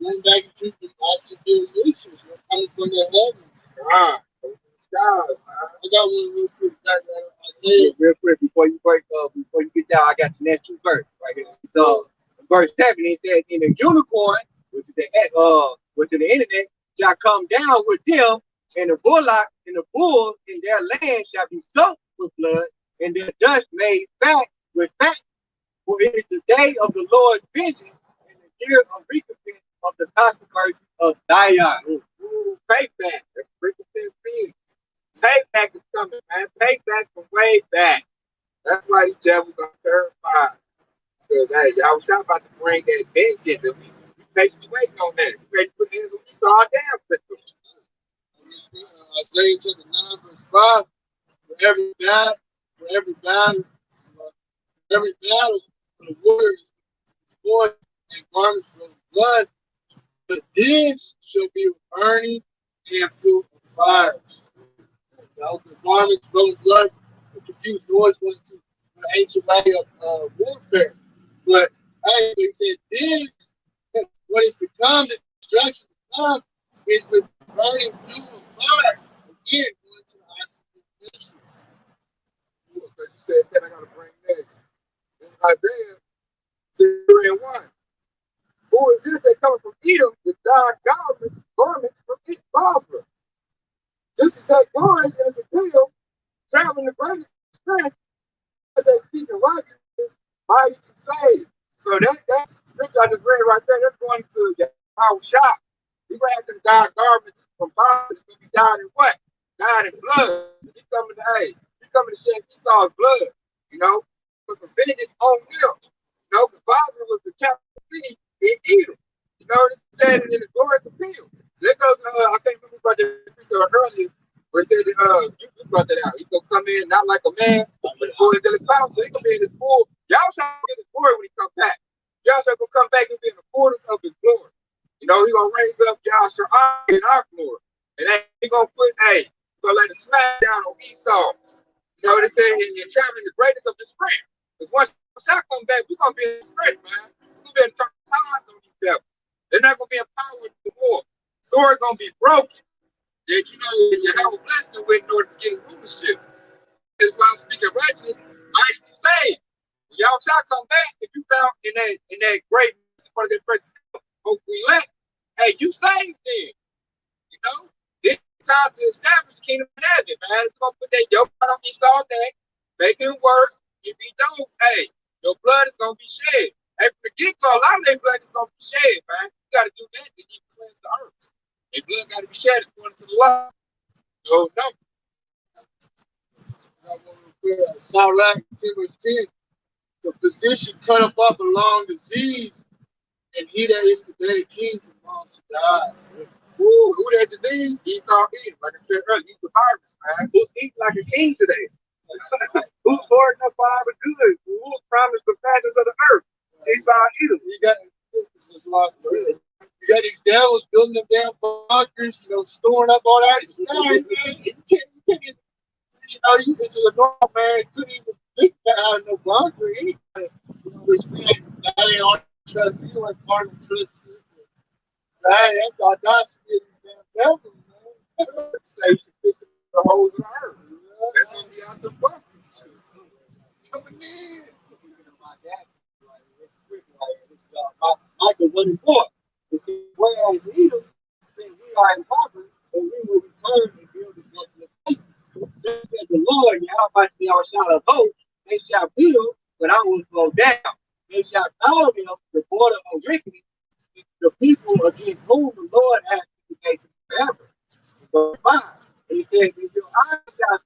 going back into the severe nations, coming from the heavens. Ah, from the skies, man. I got one of those scriptures back there. I say real quick before you get down, I got the next two verses right here. So verse 7, it says, "In the unicorn, which is the internet, shall come down with them, and the bullock and the bull in their land shall be soaked with blood, and their dust made fat with fat. For it is the day of the Lord's vengeance, and the year of recompense of the controversy of Zion." Payback. That's recompense means. Payback is coming, man. Payback from way back. That's why these devils are terrified. Because, hey, y'all was about to bring that vengeance, and we patiently waiting on that. We ready to put hands on Esau down system. Isaiah chapter 9, verse 5. For every battle, the warrior is spoiled and garnished with blood, but this shall be with burning and fuel of fires. The garments, rolling blood, the confused noise was to the ancient way of warfare. But hey, they said this, what is to come, the destruction to come, is with burning fuel of fire. Again, going to the Isaiah nations. You said that I got to bring next. In Isaiah 0 and 1. Who is this that coming from Edom with dyed garments from Basra? This is that going in his appeal, traveling the greatest strength, as they speak in righteousness, mighty to save. So that scripture I just read right there, that's going to Yahushua. He gonna have them dyed garments from Basra. It's gonna be dyed in what? Dyed in blood. He coming to shed Esau's blood. You know, to vengeance on them. You know, because Basra was the capital city in Edom. You know, it said it in his glorious appeal. So there goes, I can't remember about that earlier, where it said, you brought that out. He's going to come in not like a man, but full until his power. So he's going to be in his full. Y'all shall get his glory when he comes back. Y'all shall going to come back and be in the fullness of his glory. You know, he's going to raise up y'all shall in our glory. And then he's going to put, he's going to let it smack down on Esau. You know, they say you're traveling the greatest of the strength. Because once y'all come back, we're going to be in strength, man. We're going to be in times on these devils. They're not going to be empowered anymore. Sword going to be broken. That you know you have a blessing with in order to get rulership. That's why I'm speaking righteousness, mighty to save. When y'all shall come back, if you found in that great part of that person, hope we let, hey, you saved then. You know? Then it's time to establish the kingdom of heaven, man. It's gonna put that yoke out on Esau day, make him work. If he don't, hey, your blood is gonna be shed. Hey, from the get-go, a lot of their blood is gonna be shed, man. You gotta do that to even cleanse the earth. Their blood gotta be shed according to the law. No, no. Sirach 10 verse 10. The physician cut up a long disease, and he that is today king tomorrow shall die. Ooh, who that disease? Esau Edom. Like I said earlier, he's the virus, man. Who's eating like a king today? Who's hoarding up all the goods? Who's promised the fatness of the earth? Esau Edom. You got these devils building them damn bunkers, storing up all that. it's a normal man couldn't even think that out of no bunker. Anybody, this man, they don't trust you and part of trust you. Right, that's the audacity of these damn devils, man. Say some fist in the holes in the earth. That's gonna be out the buckets. Coming in. Michael wasn't born. Whereas Edom said, we are impoverished, and we will return and build this desolate place. Then said the Lord, Yahweh shall of hosts, they shall build, but I will go down. They shall call them the border of wickedness, the people against whom the Lord has indignation forever. Verse 5. And he said, and your eyes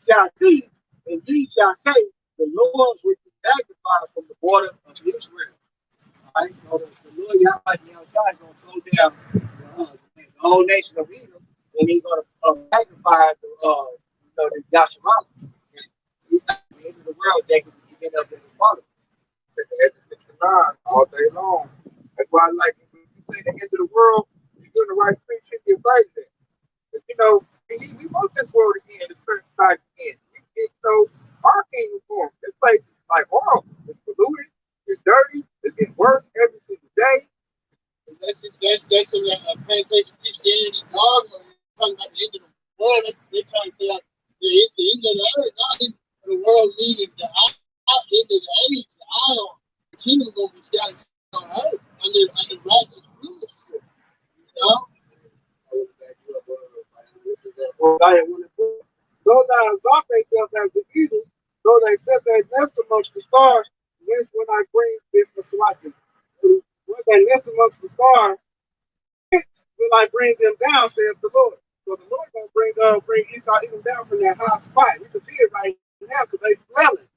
shall see, and ye shall say, the Lord which is magnified from the border of Israel. Right? So the Lord Yahweh is going to go down the whole nation of Edom, and he's going to magnify the Yasharal. He's not the end of the world, they can get up in the bottom. At the edge of 69 all day long. That's why I like it. When you say the end of the world, you're doing the right thing, should be afraid of that. We want this world to end, this current society to end. Our kingdom form. This place is like horrible. It's polluted, it's dirty, it's getting worse every single day. That's some plantation Christianity dogma. Talking about the end of the world. They're trying to say like it's the end of the earth, not end of the world, meaning the end of the age, the isle. The kingdom gonna be scattered on earth under righteous rulership. You know? Though thou exalt thyself as the eagles, though they set their nest amongst the stars, whence when I bring them the Salaki. When they nest amongst the stars, will I bring them down, saith the Lord. So the Lord gonna bring Esau even down from that high spot. You can see it right now because they flailing.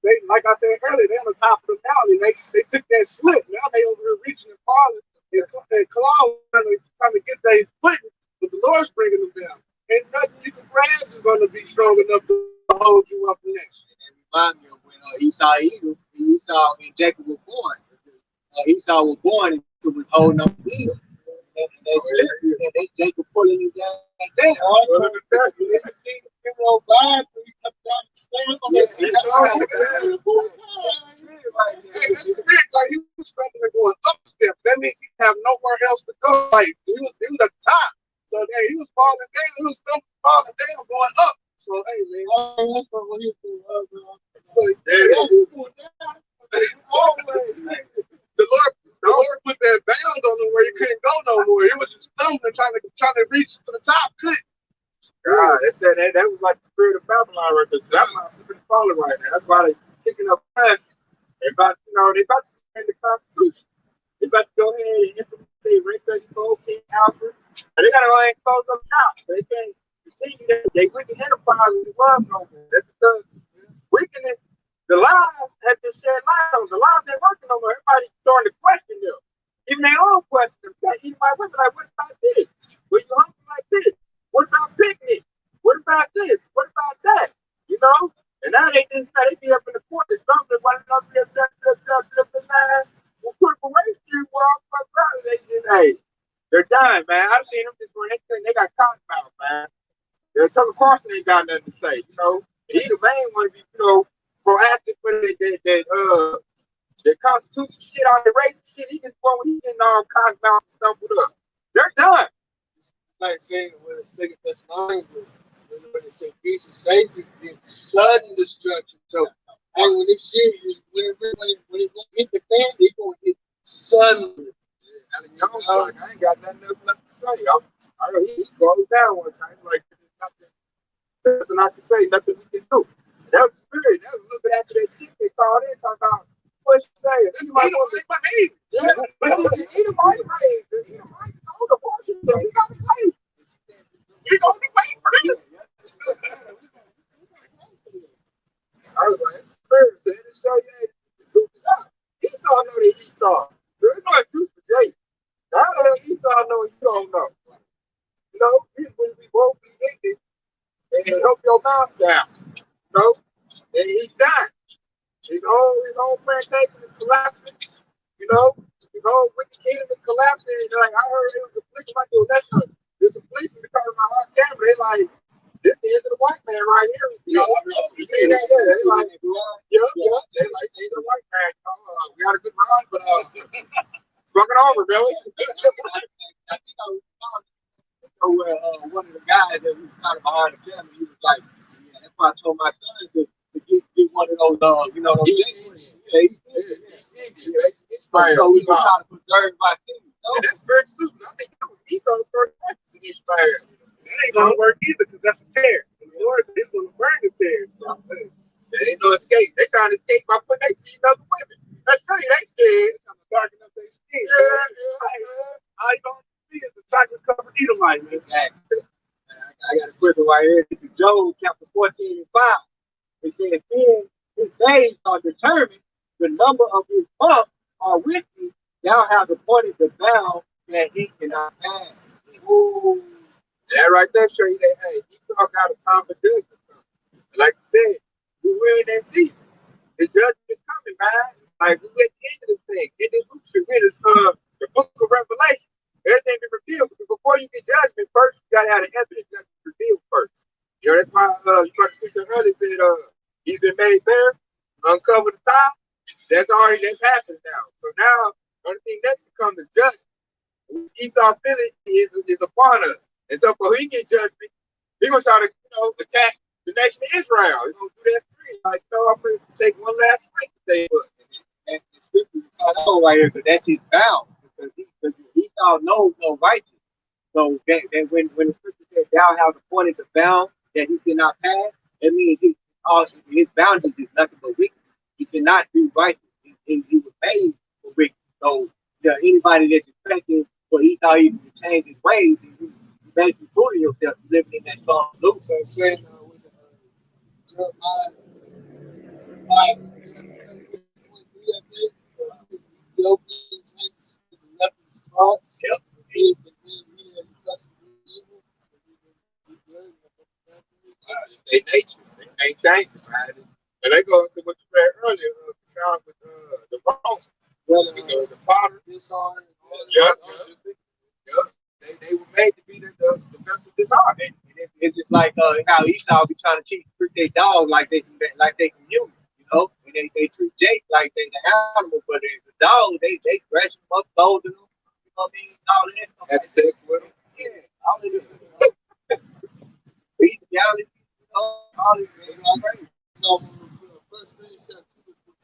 They, like I said earlier, they're on the top of the mountain. They took that slip. Now they over here reaching and falling and clawing, trying to get their footing, but the Lord's bringing them down. Ain't nothing you can grab is going to be strong enough to hold you up next. And that reminds me of when Esau and Jacob were born. Esau was born and Jacob was holding up the heel. And Jacob pulling him down like that. Also, you ever seen the funeral vibe when you come down the stairs on that Hey, this is weird. Like he was stumbling going up steps. That means he have nowhere else to go. Like he was at the top. So then he was falling down. He was stumbling, falling down, going up. So hey man, that's what he was doing. The Lord put that bound on him where he couldn't go no more. He was just stumbling, trying to reach to the top. Couldn't. God, that was like the spirit of Babylon right there. Babylon's slipping and falling right now. That's why they kicking up ass. They about to suspend the Constitution. They about to go ahead and implement the Ray 34, King Alfred. And they gotta go ahead and close up shop. They can't continue that. They wicked enterprise was no more. That's because wickedness, the lies have been shed light on. The lies ain't working no more. Everybody's starting to question them. Even their own question them. Anybody women like, what about this? Were you hungry like this? What about picnic? What about this? What about that? You know? And now they be up in the court and stumbling one another. Critical race street where all my brothers, they're dying, man. I've seen them just when they got caught about, man. Tucker Carlson ain't got nothing to say, you know. He the main one to be, proactive for the Constitution shit on the race shit. He just one when he getting all cotton mouth and stumbled up. They're done. Like saying when it's Second Thessalonians, when they say peace and safety, it's sudden destruction. So, hey, when this shit is when it gonna hit the fan, it's gonna hit suddenly. Yeah, Alex Jones like, I ain't got nothing else left to say. I know he closed down one time. Like, nothing I can say, nothing we can do. That was spirit. That was a little bit after that chick they called in talking about what she say. This might behave. Yeah, but anybody behave. Anybody know the portion that we got to say. We gonna be waiting for this. I was like, it's spirit said to show you the truth is out. Esau know that Esau. So there's no excuse for Jay. How the hell Esau know you don't know? You know, he's going to be woefully ignorant and help your mouth down. You know, and he's dying. His whole plantation is collapsing. You know, his whole wicked kingdom is collapsing. And like I heard, it was a policeman. There's a policeman because of my hot camera. They like, this the sins of the white man right here. You see that? Yeah, they like, they like sins of the white man. We had a good run, but fuck it over, Billy. I think I was where one of the guys that was kind of behind the camera, he was like, yeah, that's why I told my sons to get one of those, those things. Yeah, it's fire. So we were trying to preserve my team. And that's spiritual too, because I think that was Esau's first practice against fire. That ain't gonna work either, because that's a tear. And the Lord said he's gonna burn the tear. So, there ain't no escape. They trying to escape by putting their seed in other women. Let's show you they scared. trying to darken up their skin. All you gonna see is the chocolate covered Edomite, man. Exactly. I got a quick one right here. This is Job chapter 14 and 5. It says, then his days are determined, the number of his months are with thee. Thou hast appointed the bound that he cannot pass. Ooh. That right there show you that, hey, Esau got a time for judgment. Like you said, we're in that season. The judgment is coming, man. Like, we're at the end of this thing. In this book, the book of Revelation, everything been revealed. Because before you get judgment, first you gotta have the evidence that's revealed first. You know, that's why you might have seen earlier said he's been made bare, uncover the top. That's happened now. So now the only thing next to come is judgment. Esau feeling is upon us. And so for he get judgment, he's gonna try to, attack the nation of Israel. He's gonna do that free. Like, I'm gonna take one last fight today, but And the scripture is taught out right here, because that's his bound. Because Esau knows no righteous. So that when the scripture says thou hast appointed the bound that he cannot pass, that means his boundaries is nothing but wickedness. He cannot do righteous. He was made for wickedness. So anybody that's expecting for Esau even to change his ways, you basically fooling yourself living in that strong loop. So saying, they nature. They can't change it, man. And they go into what you read earlier, Sean, with the Romans. The potter, this on, they were made to be the vessel dishonor. It's just like how Esau be trying to treat their dog like they can use, and they treat Jake like they the animal, but the dog they scratch them up, scolding them, what I mean, all that stuff. Have sex with them. Yeah, all of this. Beat the galley, all this crazy. First thing said,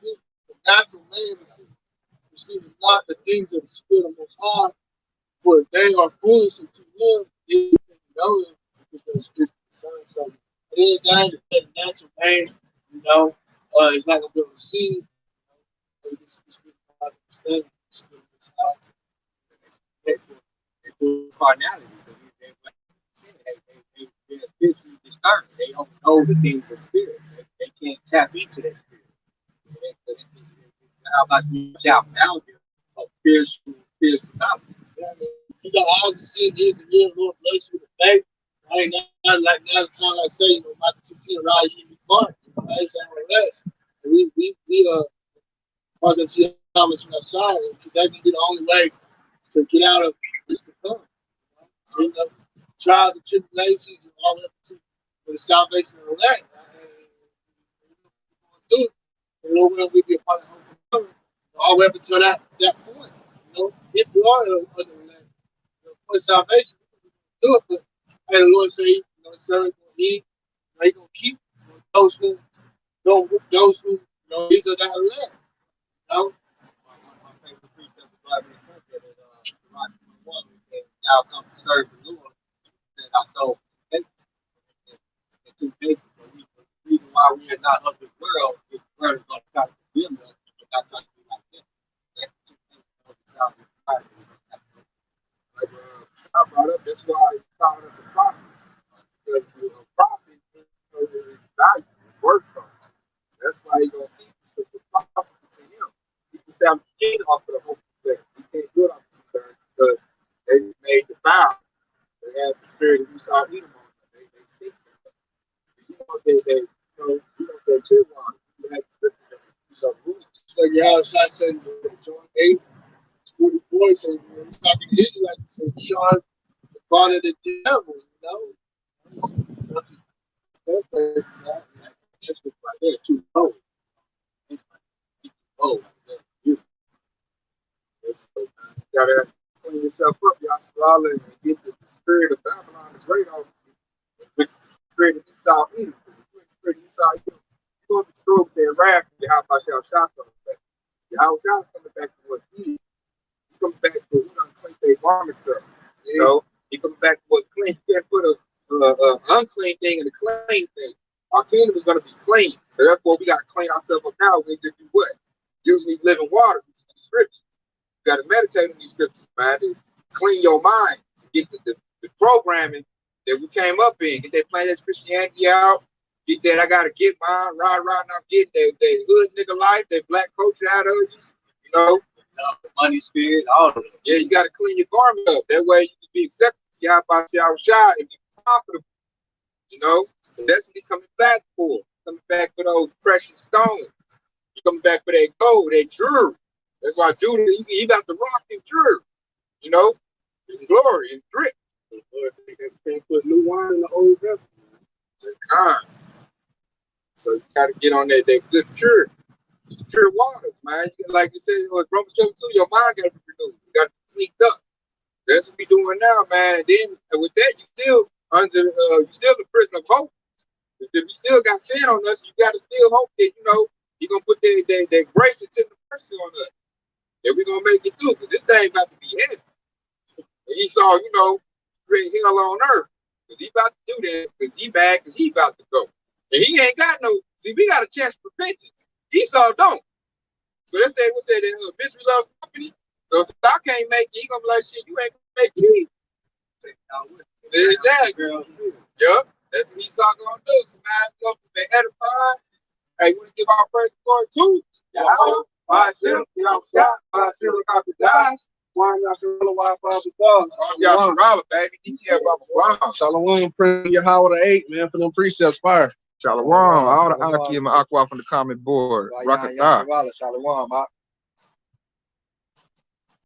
the natural man receiving not the things of the spirit of most high, for they are foolish unto him, they know him, because they're strict the son. So at the end of the day, the natural man, it's not gonna be able to see. This understanding. They do carnality. They're visually discouraged. They don't know the things of the spirit. They can't tap into that spirit. How about you shout out there of spiritual knowledge? You got eyes to see, ears and ears, Lord, relation with the faith. I ain't nothing like now. It's kind of like say, Michael T. Ride, you be fun. I ain't saying all that. And we are going to Thomas from that side, because that's going to be the only way to get out of this to come. So, trials and tribulations and all the way up to the salvation of elect. When we be a part of the home all the way up until that point. If you are under elect, for salvation, do it. But hey, the Lord say, serve he gonna keep those who these are that elect. My favorite precept of the Bible is that Deuteronomy 1 says, thou come to serve the Lord, that I saw and two nations. The reason why we are not of the world is the world is going to try to condemn us, but not trying to be like that. That's the two things of the child of fire. Like I brought up, that's why he called us a prophet. Because a prophet is value, it's worth something. That's why he's gonna teach us, because the prophet is in him. He can establish the kingdom off of the hope of that. He can't do it off of the because they made the vow. They have the spirit of Esau Edom on them. They stick to it. They too long. You have the scripture. So So Yahweh said, John 8:44, so he's talking to Israelites, he said, John, the father of the devil, That's what right there. It's too low. It's low. You gotta clean yourself up, y'all swallow and get the spirit of Babylon to great off you. Which is the spirit of Esau Edom. The spirit of Esau Edom. You're going to destroy with their wrath. How about y'all shot coming back? Y'all shot's coming back to what's evil. He's coming back to who done clean their garments up. You know, he coming back to what's clean. You can't put a unclean thing in a clean thing. Our kingdom is going to be clean. So therefore, we got to clean ourselves up now. We can do what? Using these living waters, which is the scriptures. You got to meditate on these scriptures, man. To clean your mind to get the programming that we came up in. Get that plain Christianity out. Get that I got to get mine. Right now, get that hood nigga life, that black culture out of you. You know, the money spirit, all of it. Yeah, you got to clean your garment up. That way you can be accepted. See how about y'all shy and be confident. You know, that's what he's coming back for. Coming back for those precious stones. He's coming back for that gold, that jewelry. That's why Judah, he got the rock and jewelry. You know, in glory and drip. Can't put new wine in the old vessel. So you got to get on that good pure waters, man. Like you said, Romans 2, your mind got to be renewed. You got to be cleaned up. That's what we doing now, man. And then with that, you still you still a prisoner of hope. If we still got sin on us, you got to still hope that He gonna put that grace and tender mercy on us. That we gonna make it through, because this thing about to be heavy. And he saw, create hell on earth. Because he about to do that, because he mad, because he about to go. And he ain't got no, see, we got a chance for repentance. Esau don't. So that's that, what's that, misery loves company. So if I can't make it, he gonna be like, shit, you ain't gonna make it either. Exactly. Yup. That's what Esau gonna do. So now it's going to be edified. Hey, you want to give our praise glory too? Yahweh, by Shem, Yahweh, by Shem, Yahweh, Wine, Yahweh, Wine, Yahweh, baby. DTF, Baba. Shalom, friend Yahweh the 8, man, for them precepts, fire. Shalom. All the Aki and my Aqua from the comment board. Rocket Shalom,